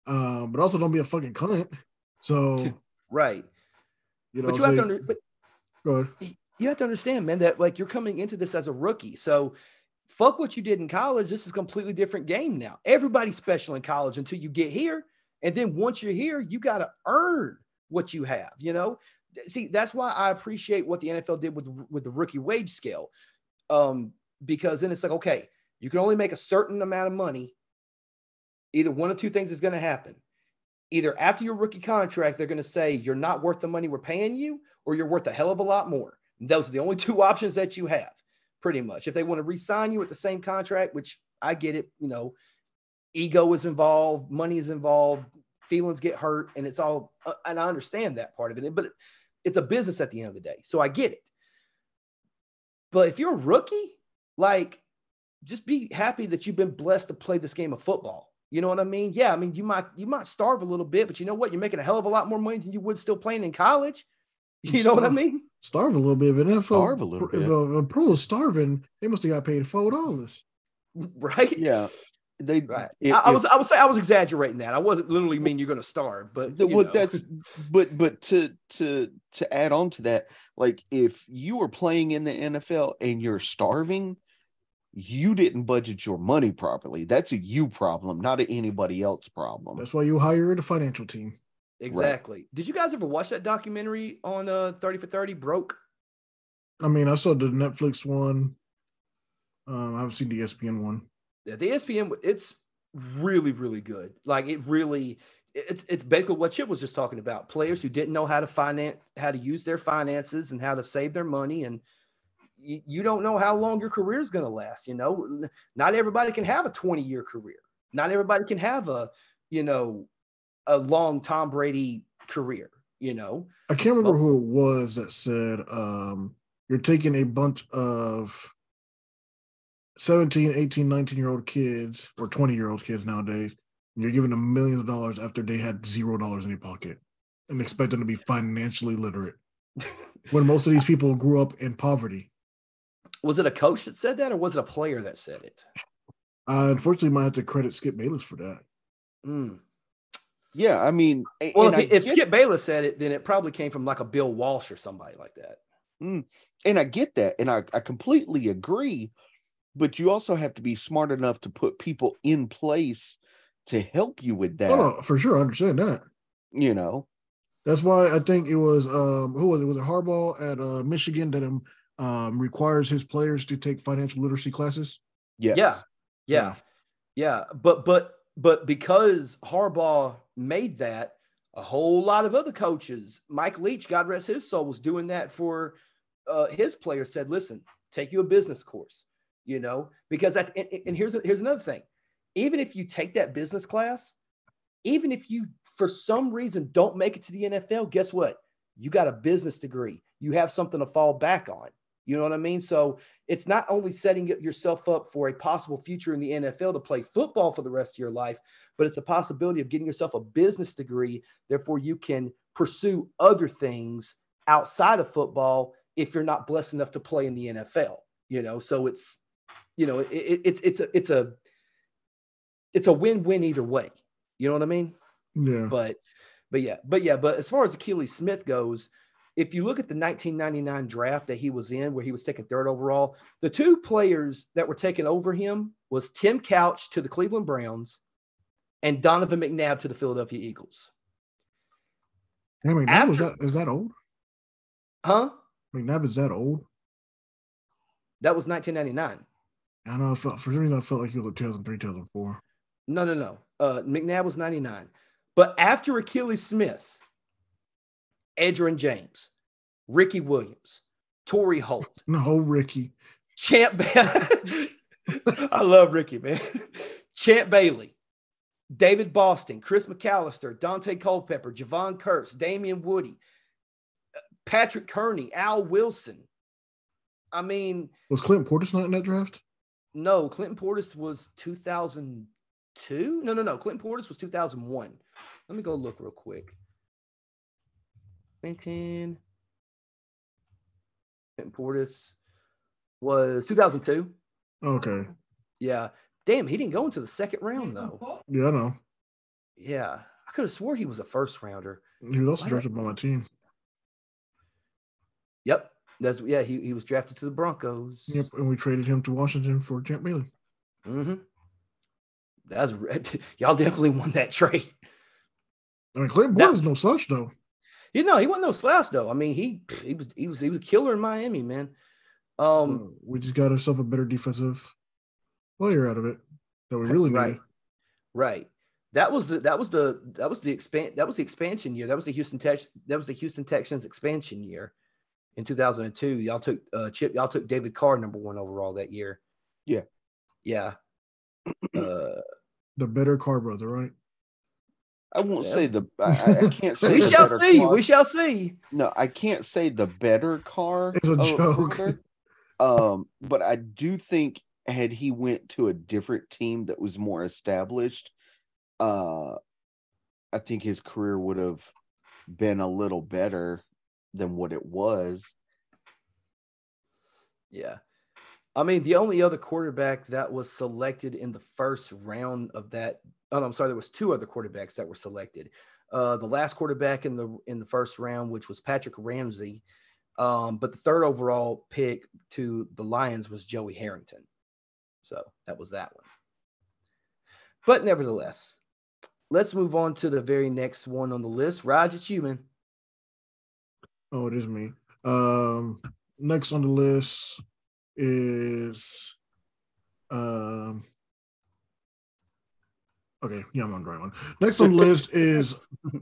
But also don't be a fucking cunt. So. Right. But you have to go ahead. You have to understand, man, that you're coming into this as a rookie. So fuck what you did in college. This is a completely different game now. Everybody's special in college until you get here. And then once you're here, you got to earn what you have, See, that's why I appreciate what the NFL did with the rookie wage scale. Because then it's okay, you can only make a certain amount of money. Either one of two things is going to happen. Either after your rookie contract, they're going to say you're not worth the money we're paying you, or you're worth a hell of a lot more. And those are the only 2 options that you have, pretty much. If they want to re-sign you at the same contract, which I get it, ego is involved, money is involved, feelings get hurt, and it's all, and I understand that part of it, but it's a business at the end of the day. So I get it. But if you're a rookie, just be happy that you've been blessed to play this game of football. You know what I mean? Yeah, you might starve a little bit, but you know what? You're making a hell of a lot more money than you would still playing in college. You know what I mean? Starve a little bit, but if a pro is starving, they must have got paid $4. Right? Yeah. Right. I was exaggerating that. I wasn't literally mean you're going to starve, but but to add on to that, like if you were playing in the NFL and you're starving, you didn't budget your money properly. That's a you problem, not an anybody else problem. That's why you hire the financial team. Exactly. Right. Did you guys ever watch that documentary on 30 for 30 Broke? I mean, I saw the Netflix one. I haven't seen the ESPN one. Yeah, the ESPN, it's really, really good. Like it's basically what Chip was just talking about. Players who didn't know how to use their finances and how to save their money. And you don't know how long your career is going to last. You know, not everybody can have a 20-year career. Not everybody can have a long Tom Brady career, I can't remember who it was that said, you're taking a bunch of 17, 18, 19-year-old kids or 20-year-old kids nowadays, and you're giving them millions of dollars after they had $0 in their pocket and expect them to be financially literate when most of these people grew up in poverty. Was it a coach that said that, or was it a player that said it? Unfortunately, might have to credit Skip Bayless for that. Yeah, I mean, well, if Skip Bayless said it, then it probably came from like a Bill Walsh or somebody like that. And I get that, and I completely agree. But you also have to be smart enough to put people in place to help you with that. Oh, no, for sure. I understand that. That's why I think it was, who was it? Was it Harbaugh at Michigan that requires his players to take financial literacy classes? Yeah. But because Harbaugh made that, a whole lot of other coaches, Mike Leach, God rest his soul, was doing that for his players. Said, listen, take you a business course. Because and here's another thing. Even if you take that business class, even if you for some reason don't make it to the NFL, guess what? You got a business degree. You have something to fall back on. You know what I mean? So it's not only setting yourself up for a possible future in the NFL to play football for the rest of your life, but it's a possibility of getting yourself a business degree. Therefore, you can pursue other things outside of football if you're not blessed enough to play in the NFL. So it's it's a win-win either way. You know what I mean? Yeah. But as far as Achilles Smith goes, if you look at the 1999 draft that he was in, where he was taken 3rd overall, the 2 players that were taken over him was Tim Couch to the Cleveland Browns and Donovan McNabb to the Philadelphia Eagles. McNabb, is that old? Huh? McNabb is that old? That was 1999. I know. For some reason, I felt like he was like 2003, 2004. No. McNabb was 99. But after Achilles Smith, Adrian James, Ricky Williams, Torrey Holt. No, Ricky. I love Ricky, man. Champ Bailey, David Boston, Chris McAllister, Dante Culpepper, Javon Kurtz, Damian Woody, Patrick Kearney, Al Wilson. I mean, was Clinton Portis not in that draft? No, Clinton Portis was 2002. No. Clinton Portis was 2001. Let me go look real quick. Clinton Portis was 2002. Okay. Yeah. Damn, he didn't go into the 2nd round though. Yeah, I know. Yeah, I could have swore he was a 1st rounder. He was also drafted by my team. Yep. He was drafted to the Broncos. Yep, and we traded him to Washington for Champ Bailey. Mm-hmm. Y'all definitely won that trade. I mean, Clinton Portis is no slouch though. He wasn't no slouch though. I mean, he was a killer in Miami, man. We just got ourselves a better defensive player out of it that we really needed. Right. That was the expansion year. That was the Houston Texans expansion year. In 2002, y'all took David Carr number 1 overall that year. Yeah. The better Carr brother, right? I won't say I can't say. We shall see. No, I can't say the better Carr. It's a joke. Brother. But I do think had he went to a different team that was more established, I think his career would have been a little better than what it was. Yeah. I mean, the only other quarterback that was selected in the first round of that. Oh, no, I'm sorry. There was two other quarterbacks that were selected. The last quarterback in the first round, which was Patrick Ramsey, but the third overall pick to the Lions was Joey Harrington. So that was that one. But nevertheless, let's move on to the very next one on the list. Raj, it's you, man. Oh, it is me. Next on the list is okay, yeah, I'm on the right one. Next on the list is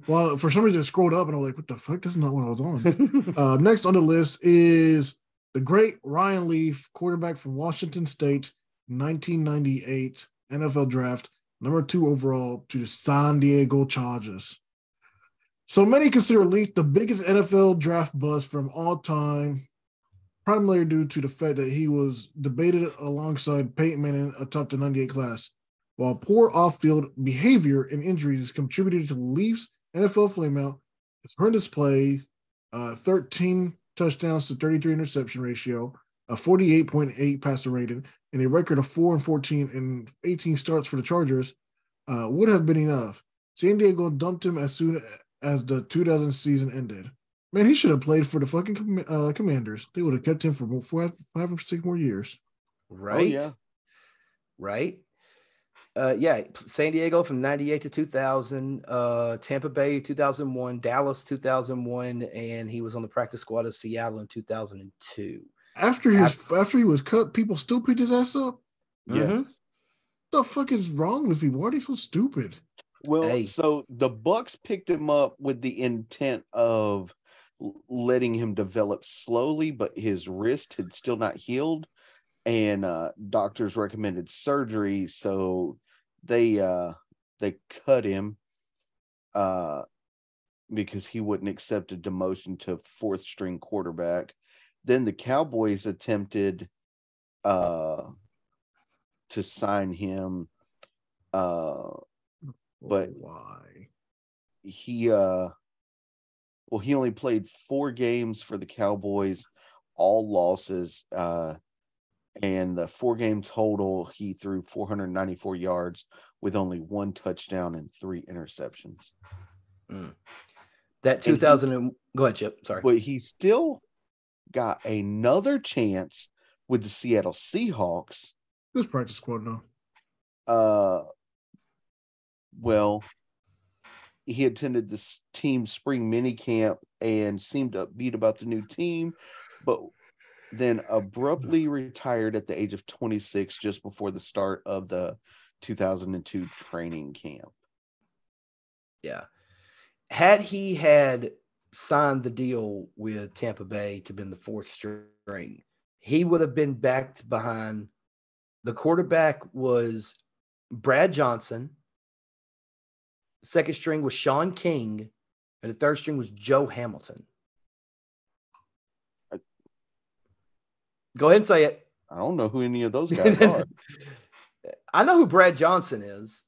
well, for some reason I scrolled up and I'm like, what the fuck? This is not what I was on. Next on the list is the great Ryan Leaf, quarterback from Washington State, 1998 NFL draft, number 2 overall to the San Diego Chargers. So many consider Leaf the biggest NFL draft bust from all time, primarily due to the fact that he was debated alongside Peyton Manning atop the 98 class. While poor off-field behavior and injuries contributed to the Leafs' NFL flameout, his horrendous play, 13 touchdowns to 33 interception ratio, a 48.8 passer rating, and a record of 4-14 and 18 starts for the Chargers would have been enough. San Diego dumped him as soon as the 2000 season ended. Man, he should have played for the fucking Commanders. They would have kept him for 5 or 6 more years. Right? Oh, yeah. Right? Yeah, San Diego from 98 to 2000, Tampa Bay 2001, Dallas 2001, and he was on the practice squad of Seattle in 2002. After he was cut, people still picked his ass up? Yes. Mm-hmm. What the fuck is wrong with people? Why are they so stupid? Well, Hey. so the Bucks picked him up with the intent of letting him develop slowly, but his wrist had still not healed, and doctors recommended surgery, so they cut him because he wouldn't accept a demotion to 4th string quarterback. Then the Cowboys attempted to sign him, but why? He only played 4 games for the Cowboys, all losses, and the 4-game total, he threw 494 yards with only 1 touchdown and 3 interceptions. That 2000 go ahead, Chip. Sorry. But he still got another chance with the Seattle Seahawks. This practice squad now. Well, he attended this team's spring mini camp and seemed upbeat about the new team, but then abruptly retired at the age of 26 just before the start of the 2002 training camp. Yeah. Had he had signed the deal with Tampa Bay to be in the 4th string, he would have been backed behind. The quarterback was Brad Johnson. 2nd string was Sean King, and the 3rd string was Joe Hamilton. Go ahead and say it. I don't know who any of those guys are. I know who Brad Johnson is.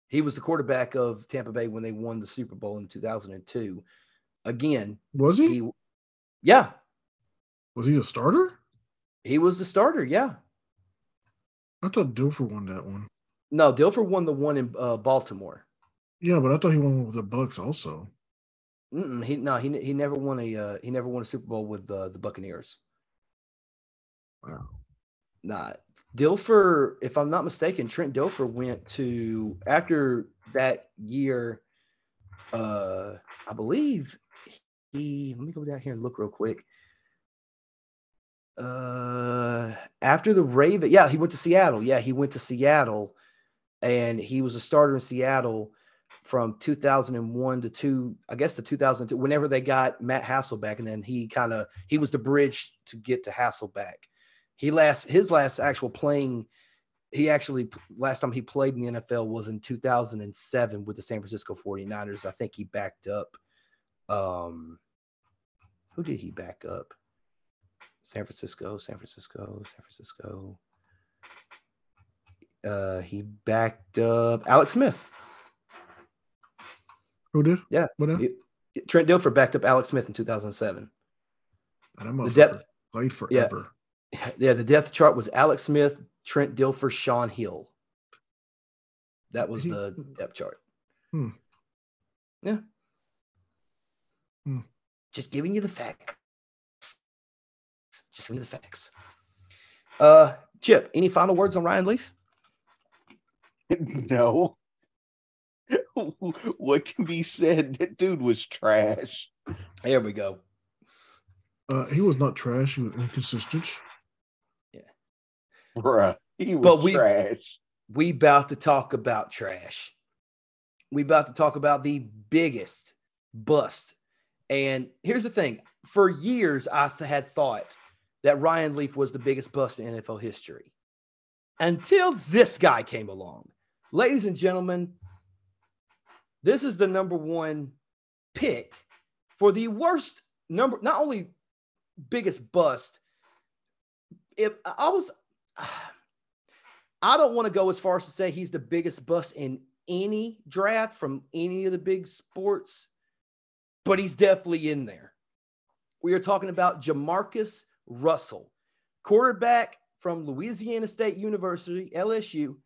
He was the quarterback of Tampa Bay when they won the Super Bowl in 2002. Again, was he? Yeah. Was he a starter? He was the starter, yeah. I thought Dilfer won that one. No, Dilfer won the one in Baltimore. Yeah, but I thought he won with the Bucks also. He never won a Super Bowl with the Buccaneers. Wow. Nah, Dilfer, if I'm not mistaken, Trent Dilfer went to, after that year, I believe let me go down here and look real quick. After the Raven, yeah, he went to Seattle. Yeah, he went to Seattle, and he was a starter in Seattle from 2001 to I guess to 2002, whenever they got Matt Hasselbeck, and then he was the bridge to get to Hasselbeck. His last actual playing, last time he played in the NFL was in 2007 with the San Francisco 49ers. I think he backed up. Who did he back up? San Francisco. He backed up Alex Smith. Who did? Yeah. What? Trent Dilfer backed up Alex Smith in 2007. The Played forever. Yeah, the depth chart was Alex Smith, Trent Dilfer, Sean Hill. That was the depth chart. Yeah. Just giving you the facts. Just giving you the facts. Chip, any final words on Ryan Leaf? No. What can be said? That dude was trash. There we go. He was not trash. He was inconsistent. Yeah. Bruh, he was trash. We about to talk about trash. We about to talk about the biggest bust. And here's the thing. For years, I had thought that Ryan Leaf was the biggest bust in NFL history. Until this guy came along. Ladies and gentlemen, this is the number one pick for the worst number, not only biggest bust. I don't want to go as far as to say he's the biggest bust in any draft from any of the big sports, but he's definitely in there. We are talking about Jamarcus Russell, quarterback from Louisiana State University, LSU,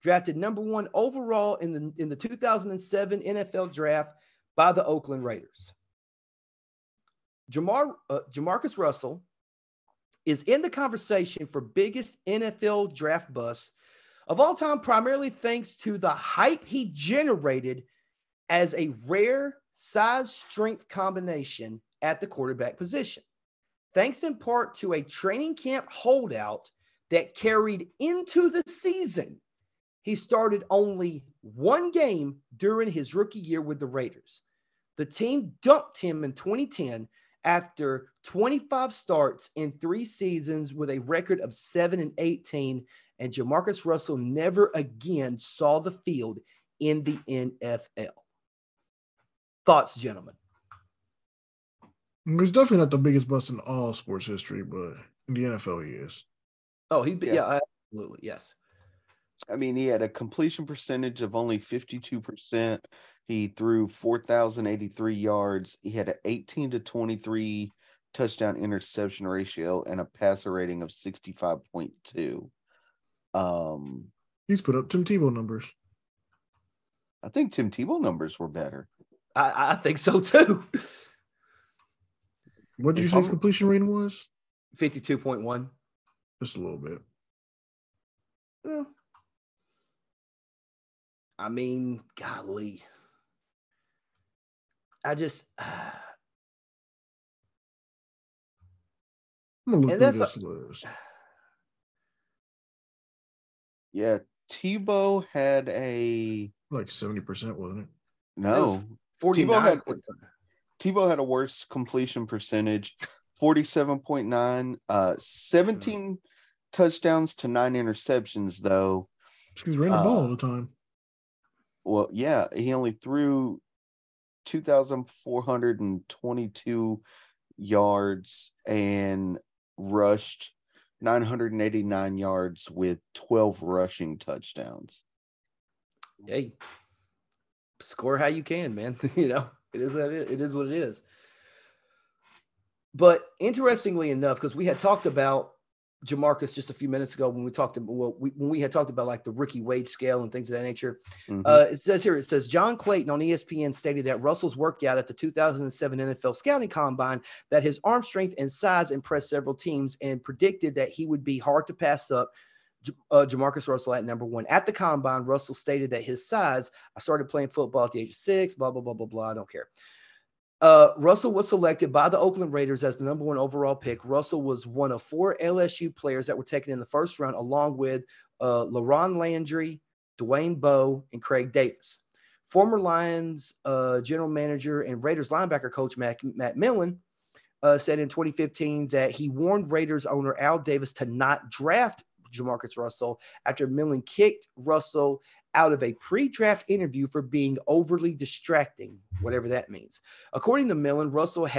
drafted number 1 overall in the 2007 NFL draft by the Oakland Raiders. Jamarcus Russell is in the conversation for biggest NFL draft bust of all time, primarily thanks to the hype he generated as a rare size-strength combination at the quarterback position. Thanks in part to a training camp holdout that carried into the season. He started only one game during his rookie year with the Raiders. The team dumped him in 2010 after 25 starts in 3 seasons with a record of 7-18, and Jamarcus Russell never again saw the field in the NFL. Thoughts, gentlemen? He's definitely not the biggest bust in all sports history, but in the NFL he is. Oh, yeah, absolutely, yes. I mean, he had a completion percentage of only 52%. He threw 4,083 yards. He had an 18-23 touchdown interception ratio and a passer rating of 65.2. He's put up Tim Tebow numbers. I think Tim Tebow numbers were better. I think so too. What did you say his completion rating was? 52.1. Just a little bit. Well, I mean, golly. I'm gonna look through this list. Yeah, Tebow had a like 70%, wasn't it? No, 49. Tebow had a worse completion percentage, 47.9, 17 touchdowns to 9 interceptions though. He's ran the ball all the time. Well, yeah, he only threw 2,422 yards and rushed 989 yards with 12 rushing touchdowns. Hey, score how you can, man. It is what it is. But interestingly enough, because we had talked about Jamarcus just a few minutes ago when we had talked about like the rookie wage scale and things of that nature. Mm-hmm. It says John Clayton on ESPN stated that Russell's workout at the 2007 NFL Scouting Combine, that his arm strength and size impressed several teams and predicted that he would be hard to pass up. Jamarcus Russell at number 1. At the Combine, Russell stated that his size, I started playing football at the age of 6, blah, blah, blah, blah, blah. I don't care. Russell was selected by the Oakland Raiders as the number 1 overall pick. Russell was one of 4 LSU players that were taken in the first round, along with LaRon Landry, Dwayne Bowe, and Craig Davis. Former Lions general manager and Raiders linebacker coach Matt Millen said in 2015 that he warned Raiders owner Al Davis to not draft Jamarcus Russell after Millen kicked Russell out of a pre-draft interview for being overly distracting, whatever that means. According to Millen, Russell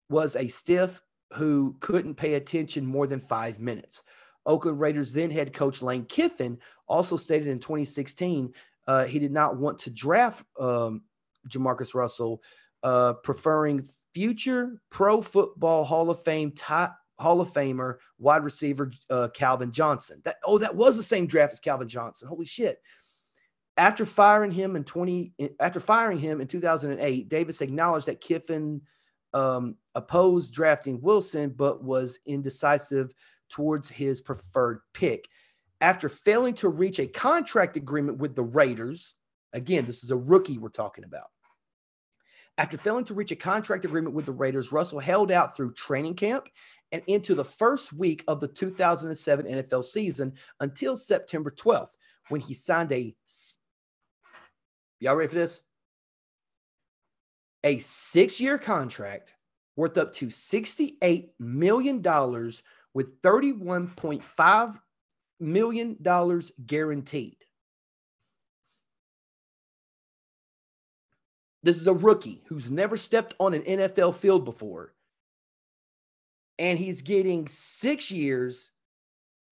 was a stiff who couldn't pay attention more than 5 minutes. Oakland Raiders then head coach Lane Kiffin also stated in 2016 he did not want to draft Jamarcus Russell, preferring future Pro Football Hall of Famer wide receiver Calvin Johnson. That was the same draft as Calvin Johnson. Holy shit. After firing him in 2008, Davis acknowledged that Kiffin opposed drafting Wilson, but was indecisive towards his preferred pick. After failing to reach a contract agreement with the Raiders, again, this is a rookie we're talking about. After failing to reach a contract agreement with the Raiders, Russell held out through training camp and into the first week of the 2007 NFL season until September 12th, when he signed y'all ready for this? A 6-year contract worth up to $68 million with $31.5 million guaranteed. This is a rookie who's never stepped on an NFL field before. And he's getting 6 years,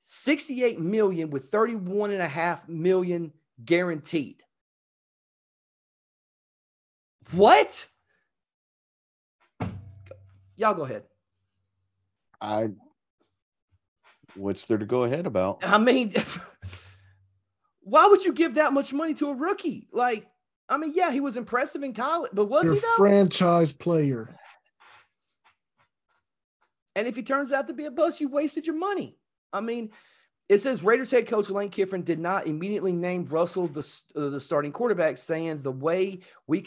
$68 million with $31.5 million guaranteed. What? Y'all go ahead. What's there to go ahead about? I mean, why would you give that much money to a rookie? Like, I mean, yeah, he was impressive in college, but was he though? Franchise player. And if he turns out to be a bust, you wasted your money. I mean, it says Raiders head coach Lane Kiffin did not immediately name Russell the starting quarterback, saying the way we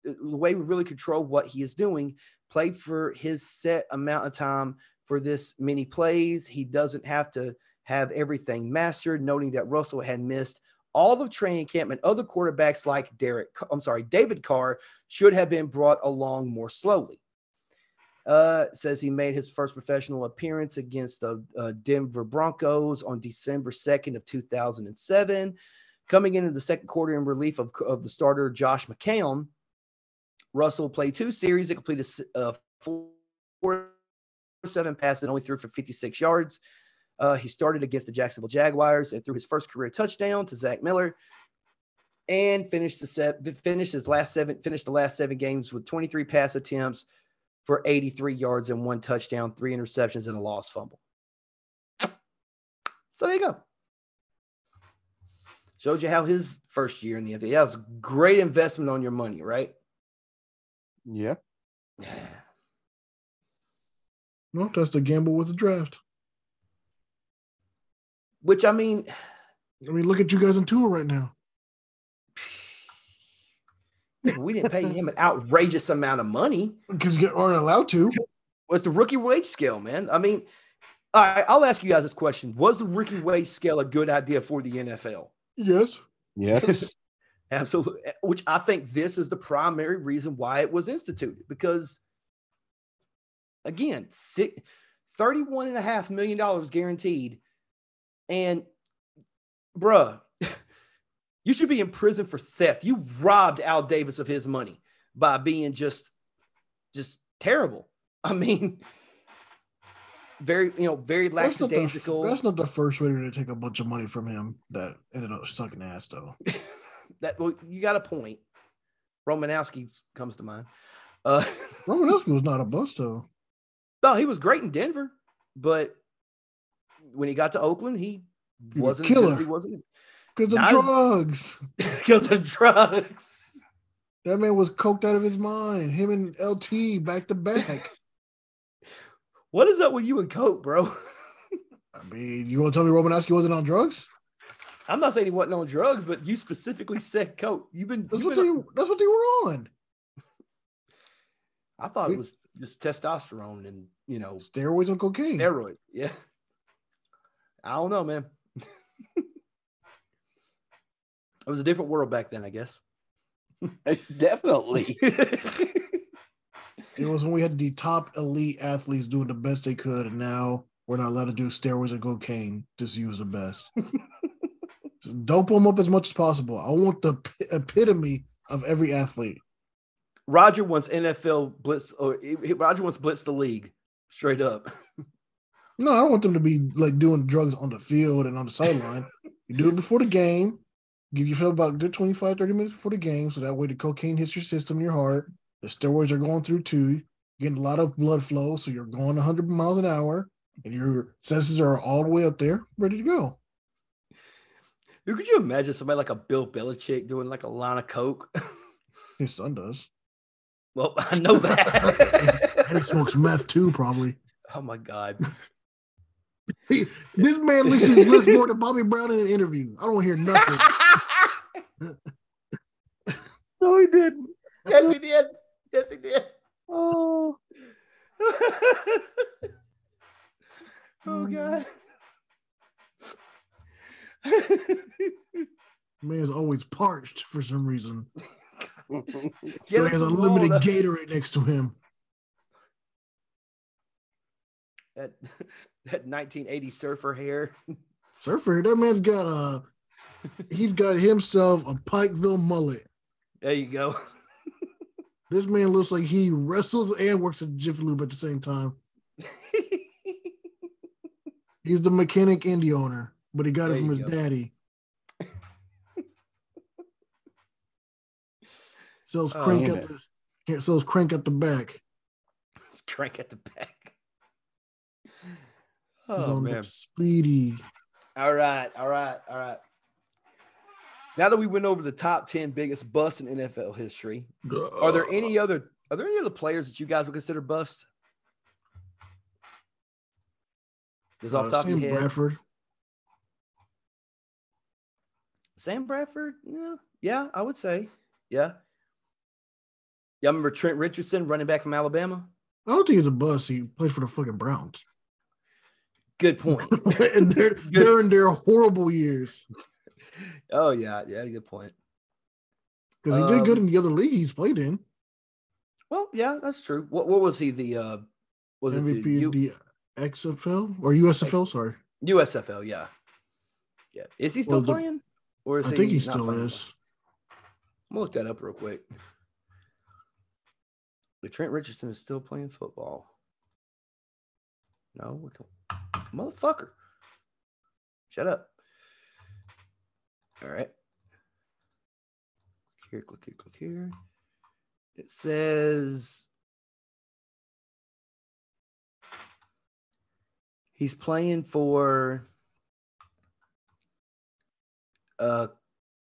really control what he is doing, play for his set amount of time for this many plays. He doesn't have to have everything mastered, noting that Russell had missed all of training camp and other quarterbacks like David Carr should have been brought along more slowly. Says he made his first professional appearance against the Denver Broncos on December 2nd of 2007. Coming into the second quarter in relief of the starter Josh McCown, Russell played 2 series and completed 4-7 passes and only threw for 56 yards. He started against the Jacksonville Jaguars and threw his first career touchdown to Zach Miller, and finished the last 7 games with 23 pass attempts for 83 yards and 1 touchdown, 3 interceptions, and a lost fumble. So there you go. Showed you how his first year in the NFL, that was a great investment on your money, right? Yeah. Well, that's the gamble with the draft. Which, I mean, look at you guys in Tua right now. Yeah, but we didn't pay him an outrageous amount of money. Because you aren't allowed to. What's the rookie wage scale, man? I mean, all right, I'll ask you guys this question. Was the rookie wage scale a good idea for the NFL? Yes. Yes. Absolutely. Which I think this is the primary reason why it was instituted. Because, again, $31.5 million guaranteed. And, bruh, you should be in prison for theft. You robbed Al Davis of his money by being just terrible. I mean, very lackadaisical. That's not the first Raider to take a bunch of money from him that ended up sucking ass, though. You got a point. Romanowski comes to mind. Romanowski was not a bust, though. No, he was great in Denver, but when he got to Oakland, he wasn't a killer. He wasn't. Because of drugs. Because of drugs. That man was coked out of his mind. Him and LT back to back. What is up with you and coke, bro? I mean, you want to tell me Romanowski wasn't on drugs? I'm not saying he wasn't on drugs, but you specifically said coke. That's what they were on. I thought it was just testosterone and, steroids and cocaine. Steroids, yeah. I don't know, man. It was a different world back then, I guess. Definitely. It was when we had the top elite athletes doing the best they could, and now we're not allowed to do steroids and cocaine. Just use the best. So dope them up as much as possible. I want the epitome of every athlete. Roger wants NFL blitz, or Roger wants blitz the league, straight up. No, I don't want them to be like doing drugs on the field and on the sideline. You do it before the game. Give yourself about a good 25, 30 minutes before the game, so that way the cocaine hits your system, your heart, The steroids are going through too. Getting a lot of blood flow, so you're going 100 miles an hour, and your senses are all the way up there, ready to go. Dude, could you imagine somebody like a Bill Belichick doing like a line of coke? His son does. Well, I know that. And he smokes meth too, probably. Oh my God. This man listens more to Bobby Brown in an interview. I don't hear nothing. No, he didn't. Yes, he did. Yes, he did. Oh, Oh God. Man's always parched for some reason. Get So him he has some unlimited water. Gatorade next to him. That 1980 surfer hair. Surfer, that man's got he's got himself a Pikeville mullet. There you go. This man looks like he wrestles and works at Jiffy Lube at the same time. He's the mechanic and the owner, but he got it There from you his go. daddy. Sells Oh, crank man. sells crank at the back. Let's crank at the back. He's Oh on man. the Speedy. All right. Now that we went over the top 10 biggest busts in NFL history, are there any other players that you guys would consider bust? Just off the top of Sam your head. Bradford. Sam Bradford? Yeah, I would say. Yeah. Yeah, I remember Trent Richardson, running back from Alabama. I don't think he's a bust. He played for the fucking Browns. Good point. And they're in their horrible years. Oh, yeah, good point. Because he did good in the other league he's played in. Well, yeah, that's true. What was he? Was MVP it of the XFL or USFL? Sorry, USFL? Yeah. Is he still playing? Or is I think he not still playing? is. I'm gonna look that up real quick. But Trent Richardson is still playing football. No, motherfucker. Shut up. All right. Click here. It says he's playing for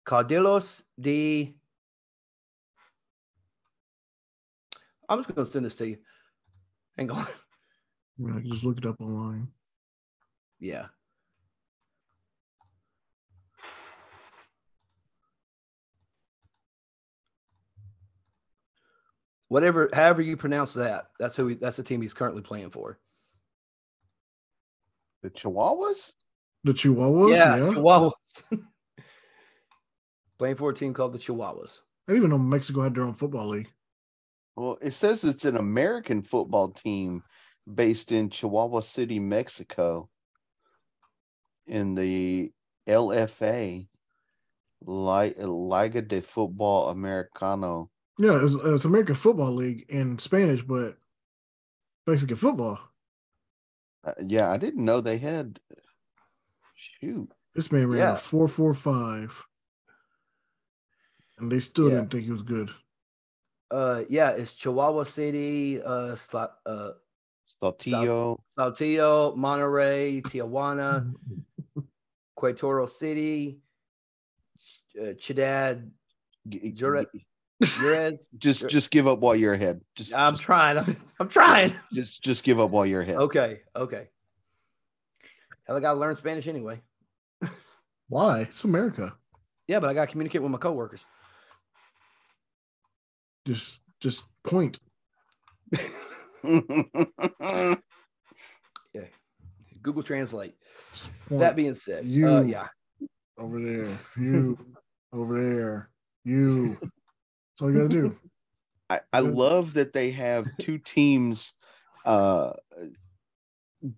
Caudillos de. I'm just going to send this to you. Hang on. I can just look it up online. Yeah. However you pronounce that, that's the team he's currently playing for. the Chihuahuas? The Chihuahuas? Yeah. Yeah. Chihuahuas. Playing for a team called the Chihuahuas. I didn't even know Mexico had their own football league. Well, it says it's an American football team based in Chihuahua City, Mexico, in the LFA, Liga de Football Americano. Yeah, it's American Football League in Spanish, but Mexican football. Yeah, I didn't know they had. Shoot. This man ran a 4.45, and they still didn't think he was good. It's Chihuahua City, Saltillo, Monterrey, Tijuana, Querétaro City, Ciudad Juárez. Just give up while you're ahead. I'm trying. I'm trying. Just give up while you're ahead. Okay. Hell, I gotta learn Spanish anyway. Why? It's America. Yeah, but I gotta communicate with my coworkers. Just point. Yeah. Google Translate. Point. That being said, you over there, you over there, you. That's all you gotta do. I love that they have two teams,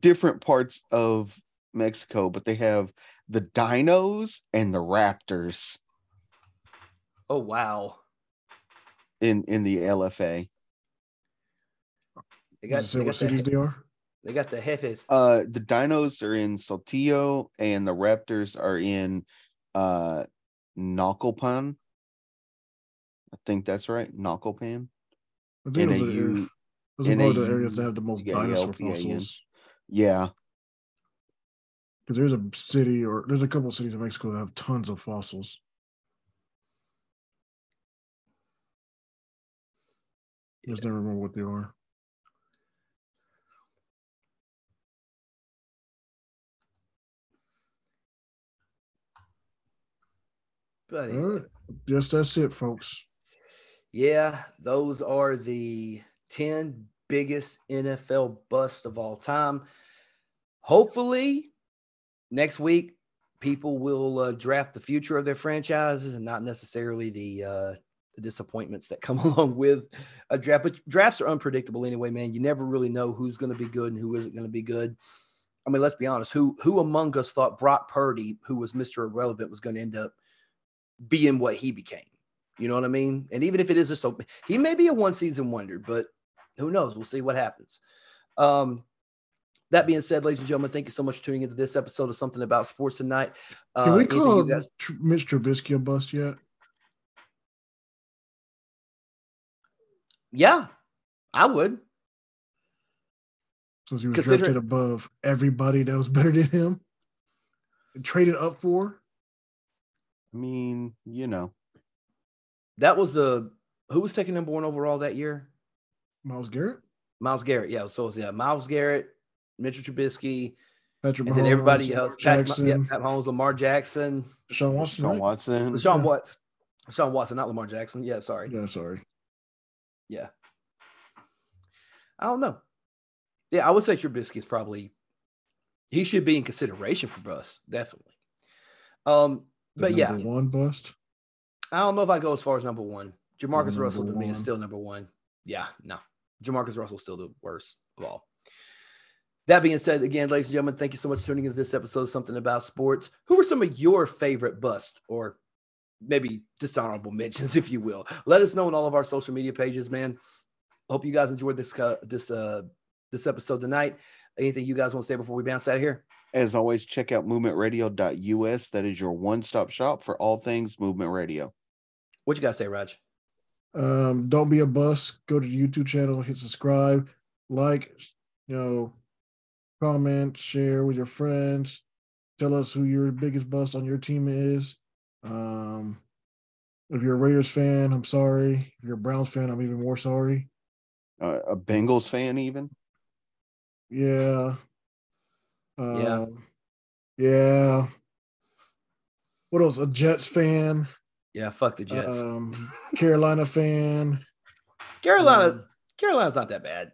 different parts of Mexico, but they have the Dinos and the Raptors. Oh wow! In the LFA, They got what cities they are. They got the Jefes. The Dinos are in Saltillo, and the Raptors are in Naucalpan. I think that's right, Naucalpan. I think NAU. those are probably the areas that have the most dinosaur fossils. Yeah. Because there's a couple of cities in Mexico that have tons of fossils. I just never remember what they are. But anyway. All right. Yes, that's it, folks. Yeah, those are the 10 biggest NFL busts of all time. Hopefully, next week, people will draft the future of their franchises and not necessarily the disappointments that come along with a draft. But drafts are unpredictable anyway, man. You never really know who's going to be good and who isn't going to be good. I mean, let's be honest. Who among us thought Brock Purdy, who was Mr. Irrelevant, was going to end up being what he became? You know what I mean? And even if it is just he may be a one-season wonder, but who knows? We'll see what happens. That being said, ladies and gentlemen, thank you so much for tuning into this episode of Something About Sports Tonight. Can we call Mitch Trubisky a bust yet? Yeah, I would. Since he was drafted above everybody that was better than him and traded up for. I mean, That was who was taking number 1 overall that year? Myles Garrett? Myles Garrett, yeah. So, Myles Garrett, Mitchell Trubisky, Patrick and Mahomes, then everybody else. Pat Mahomes, Lamar Jackson. Deshaun Watson. Deshaun Watson, not Lamar Jackson. Yeah, sorry. Yeah. I don't know. Yeah, I would say Trubisky is he should be in consideration for bust, definitely. But yeah. Number 1 bust? I don't know if I go as far as number 1. Jamarcus Russell to me is still number 1. Yeah, no. Jamarcus Russell is still the worst of all. That being said, again, ladies and gentlemen, thank you so much for tuning into this episode of Something About Sports. Who were some of your favorite busts or maybe dishonorable mentions, if you will? Let us know on all of our social media pages, man. Hope you guys enjoyed this episode tonight. Anything you guys want to say before we bounce out of here? As always, check out movementradio.us. That is your one-stop shop for all things Movement Radio. What you got to say, Raj? Don't be a bust. Go to the YouTube channel, hit subscribe, like, comment, share with your friends. Tell us who your biggest bust on your team is. If you're a Raiders fan, I'm sorry. If you're a Browns fan, I'm even more sorry. A Bengals fan, even? Yeah. Yeah. What else? A Jets fan. Yeah, fuck the Jets. Carolina fan. Carolina's not that bad.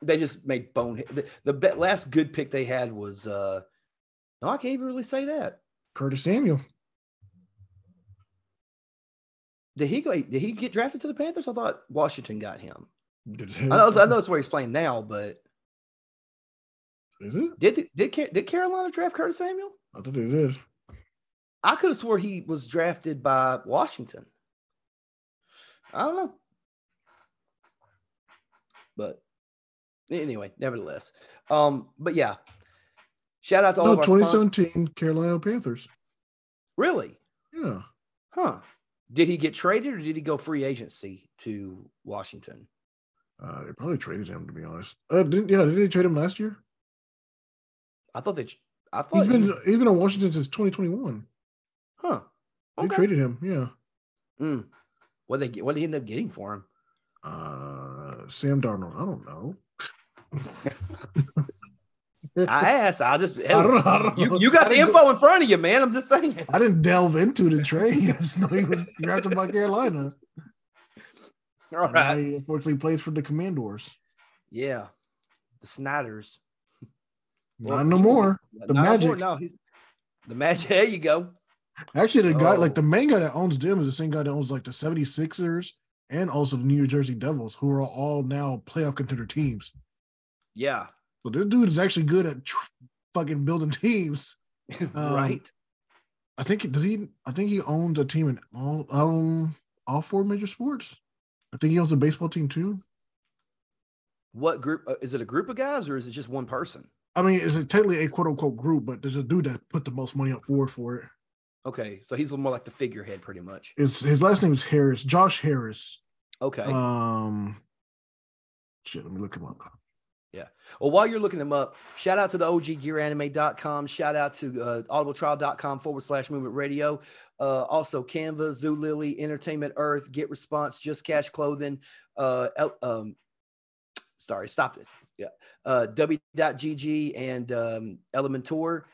They just made bonehead. The last good pick they had was no, I can't even really say that. Curtis Samuel. Did he get drafted to the Panthers? I thought Washington got him. I know that's where he's playing now, but is it? Did Carolina draft Curtis Samuel? I thought they did. I could have swore he was drafted by Washington. I don't know. But anyway, nevertheless. But yeah. Shout out to all of our 2017 Carolina Panthers. Really? Yeah. Huh. Did he get traded or did he go free agency to Washington? They probably traded him, to be honest. Did they trade him last year? I thought he's been on Washington since 2021. Huh. Okay. They traded him, yeah. What did he end up getting for him? Sam Darnold. I don't know. I asked. I don't know. You got the info info in front of you, man. I'm just saying. I didn't delve into the trade. I just know he was drafted by Carolina. All right. He unfortunately plays for the Commanders. Yeah. The Snyders. Not no more. The Magic. No, he's the Magic. There you go. Actually, the guy, the main guy that owns them is the same guy that owns the 76ers and also the New Jersey Devils, who are all now playoff contender teams. Yeah. So this dude is actually good at fucking building teams. Right. I think he owns a team in all 4 major sports. I think he owns a baseball team too. What group? Is it a group of guys or is it just one person? I mean, it's technically a quote unquote group, but there's a dude that put the most money up forward for it. Okay, so he's more like the figurehead, pretty much. His last name is Harris, Josh Harris. Okay. Shit, let me look him up. Yeah. Well, while you're looking them up, shout out to the OGGearAnime.com. Shout out to audibletrial.com/movement radio. Also Canva, Zulily, Entertainment Earth, GetResponse, Just Cash Clothing. Sorry, stop it. Yeah. W.GG and Elementor.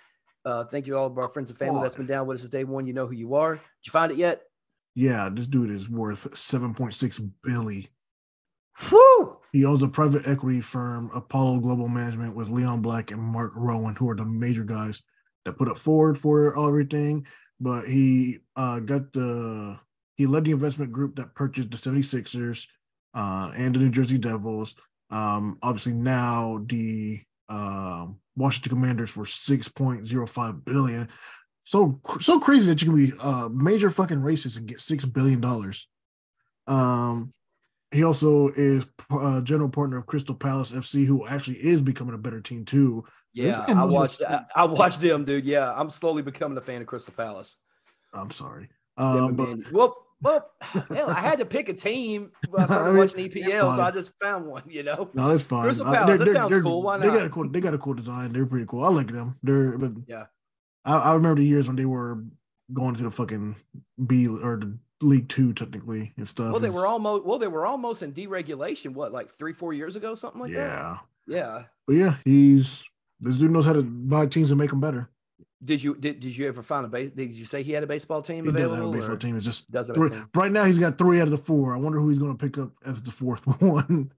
Thank you to all of our friends and family that's been down with us since day one. You know who you are. Did you find it yet? Yeah, this dude is worth $7.6 billion. Whew! He owns a private equity firm, Apollo Global Management, with Leon Black and Mark Rowan, who are the major guys that put it forward for everything. But he led the investment group that purchased the 76ers and the New Jersey Devils. Obviously now the Washington Commanders for $6.05 billion. So crazy that you can be major fucking racist and get $6 billion. He also is general partner of Crystal Palace FC, who actually is becoming a better team too. Yeah, I watched them, dude. Yeah, I'm slowly becoming a fan of Crystal Palace. I'm sorry. Well, hell, I had to pick a team when I started watching EPL, so I just found one. You know, no, it's fine. Crystal Palace, that sounds cool. Why not? They got a cool design. They're pretty cool. I like them. Yeah. I remember the years when they were going to the fucking B or the League Two technically and stuff. Well, they were almost in deregulation. What, like 3-4 years ago, something like that? Yeah. But yeah, this dude knows how to buy teams and make them better. Did you ever find did you say he had a baseball team available? He doesn't have a baseball team. It's just doesn't right now he's got 3 out of the 4. I wonder who he's going to pick up as the 4th one.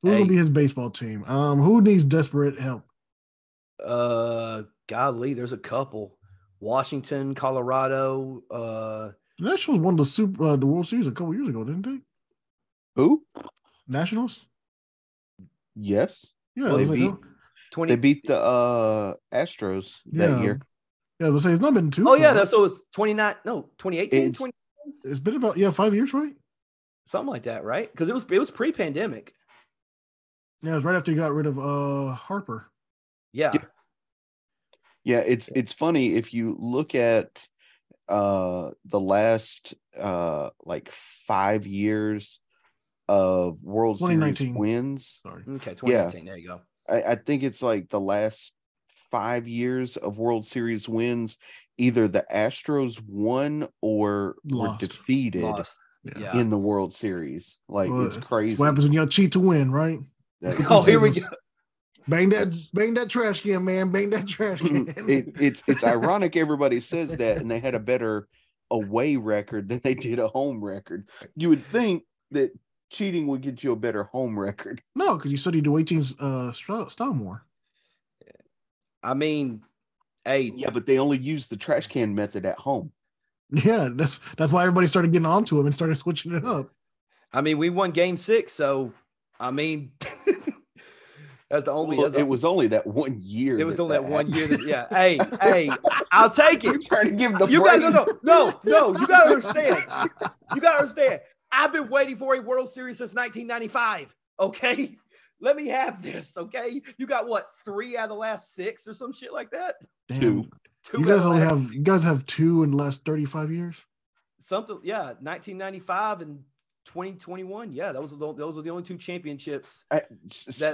Who's going to be his baseball team? Who needs desperate help? Golly, there's a couple. Washington, Colorado. The Nationals won the World Series a couple years ago, didn't they? Who? Nationals? Yes. Yeah, they beat the Astros that year. Yeah, let's say it's not been too. Oh far. Yeah, so it's 2018. It's been about 5 years, right? Something like that, right? Because it was pre-pandemic. Yeah, it was right after you got rid of Harper. Yeah. Yeah, it's funny if you look at the last 5 years of World Series wins. Sorry. Okay, 2019. There you go. I think it's like the last 5 years of World Series wins, either the Astros won or were defeated in the World Series. It's crazy. That's what happens when you cheat to win, right? Here we go. Bang that trash can, man. Bang that trash can. It's ironic everybody says that, and they had a better away record than they did a home record. You would think that cheating would get you a better home record. No, because you studied the away team's style more. I mean, yeah, but they only use the trash can method at home. Yeah, that's why everybody started getting onto him and started switching it up. I mean, we won Game 6, so I mean, that's the only. It was only that 1 year. It was only that 1 year. Hey, I'll take it. You're trying to give the you got no. You got to understand. You got to understand. I've been waiting for a World Series since 1995. Okay, let me have this. Okay, you got what, 3 out of the last 6 or some shit like that? Damn. 2 You guys have 2 in the last 35 years. Something, yeah. 1995 and 2021. Yeah, those are the only 2 championships that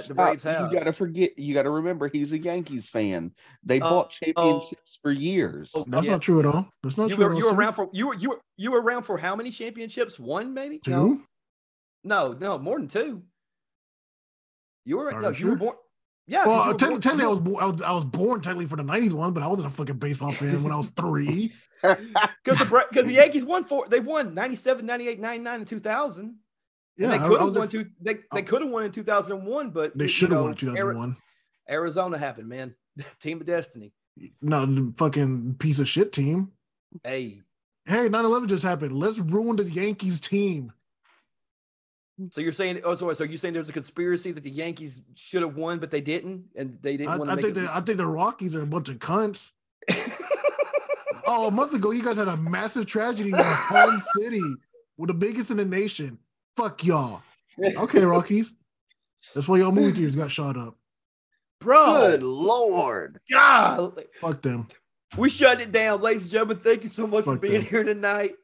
the Braves have. You got to remember, he's a Yankees fan. They bought championships for years. That's not true at all. That's not true. You were around for how many championships? 1, maybe? 2? No, more than 2. You were born. Yeah. Well, technically, I was born technically for the '90s one, but I wasn't a fucking baseball fan when I was 3. Because the Yankees won 97, 98, 99, and 2000. Yeah, they could have won they could have won in 2001, but they should have won in 2001. Arizona happened, man. Team of destiny. No, the fucking piece of shit team. Hey, 9/11 just happened. Let's ruin the Yankees team. So you're saying? So you're saying there's a conspiracy that the Yankees should have won, but they didn't, and they didn't want to I think the Rockies are a bunch of cunts. A month ago, you guys had a massive tragedy in your home city, with the biggest in the nation. Fuck y'all. Okay, Rockies. That's why y'all movie theaters got shot up. Bro, good Lord. God. Fuck them. We shut it down, ladies and gentlemen. Thank you so much for being here tonight.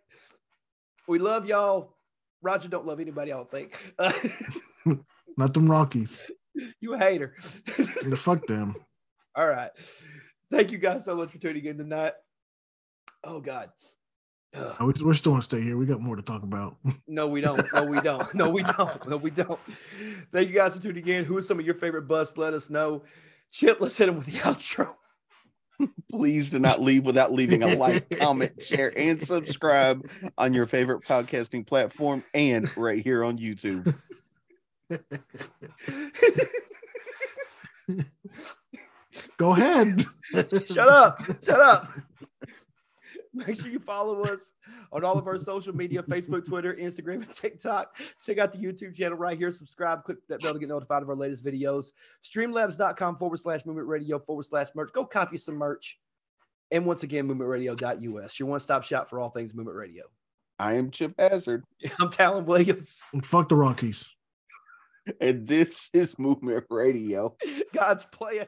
We love y'all. Roger don't love anybody, I don't think. Not them Rockies. You a hater. Yeah, fuck them. All right. Thank you guys so much for tuning in tonight. Oh, God. We're still going to stay here. We got more to talk about. No, we don't. No, we don't. No, we don't. No, we don't. Thank you guys for tuning in. Who are some of your favorite busts? Let us know. Chip, let's hit him with the outro. Please do not leave without leaving a like, comment, share, and subscribe on your favorite podcasting platform and right here on YouTube. Go ahead. Shut up. Shut up. Make sure you follow us on all of our social media, Facebook, Twitter, Instagram, and TikTok. Check out the YouTube channel right here. Subscribe, click that bell to get notified of our latest videos. Streamlabs.com/movement radio/merch. Go copy some merch. And once again, movementradio.us, your one-stop shop for all things Movement Radio. I am Chip Hazard. I'm Talon Williams. And fuck the Rockies. And this is Movement Radio. God's playing.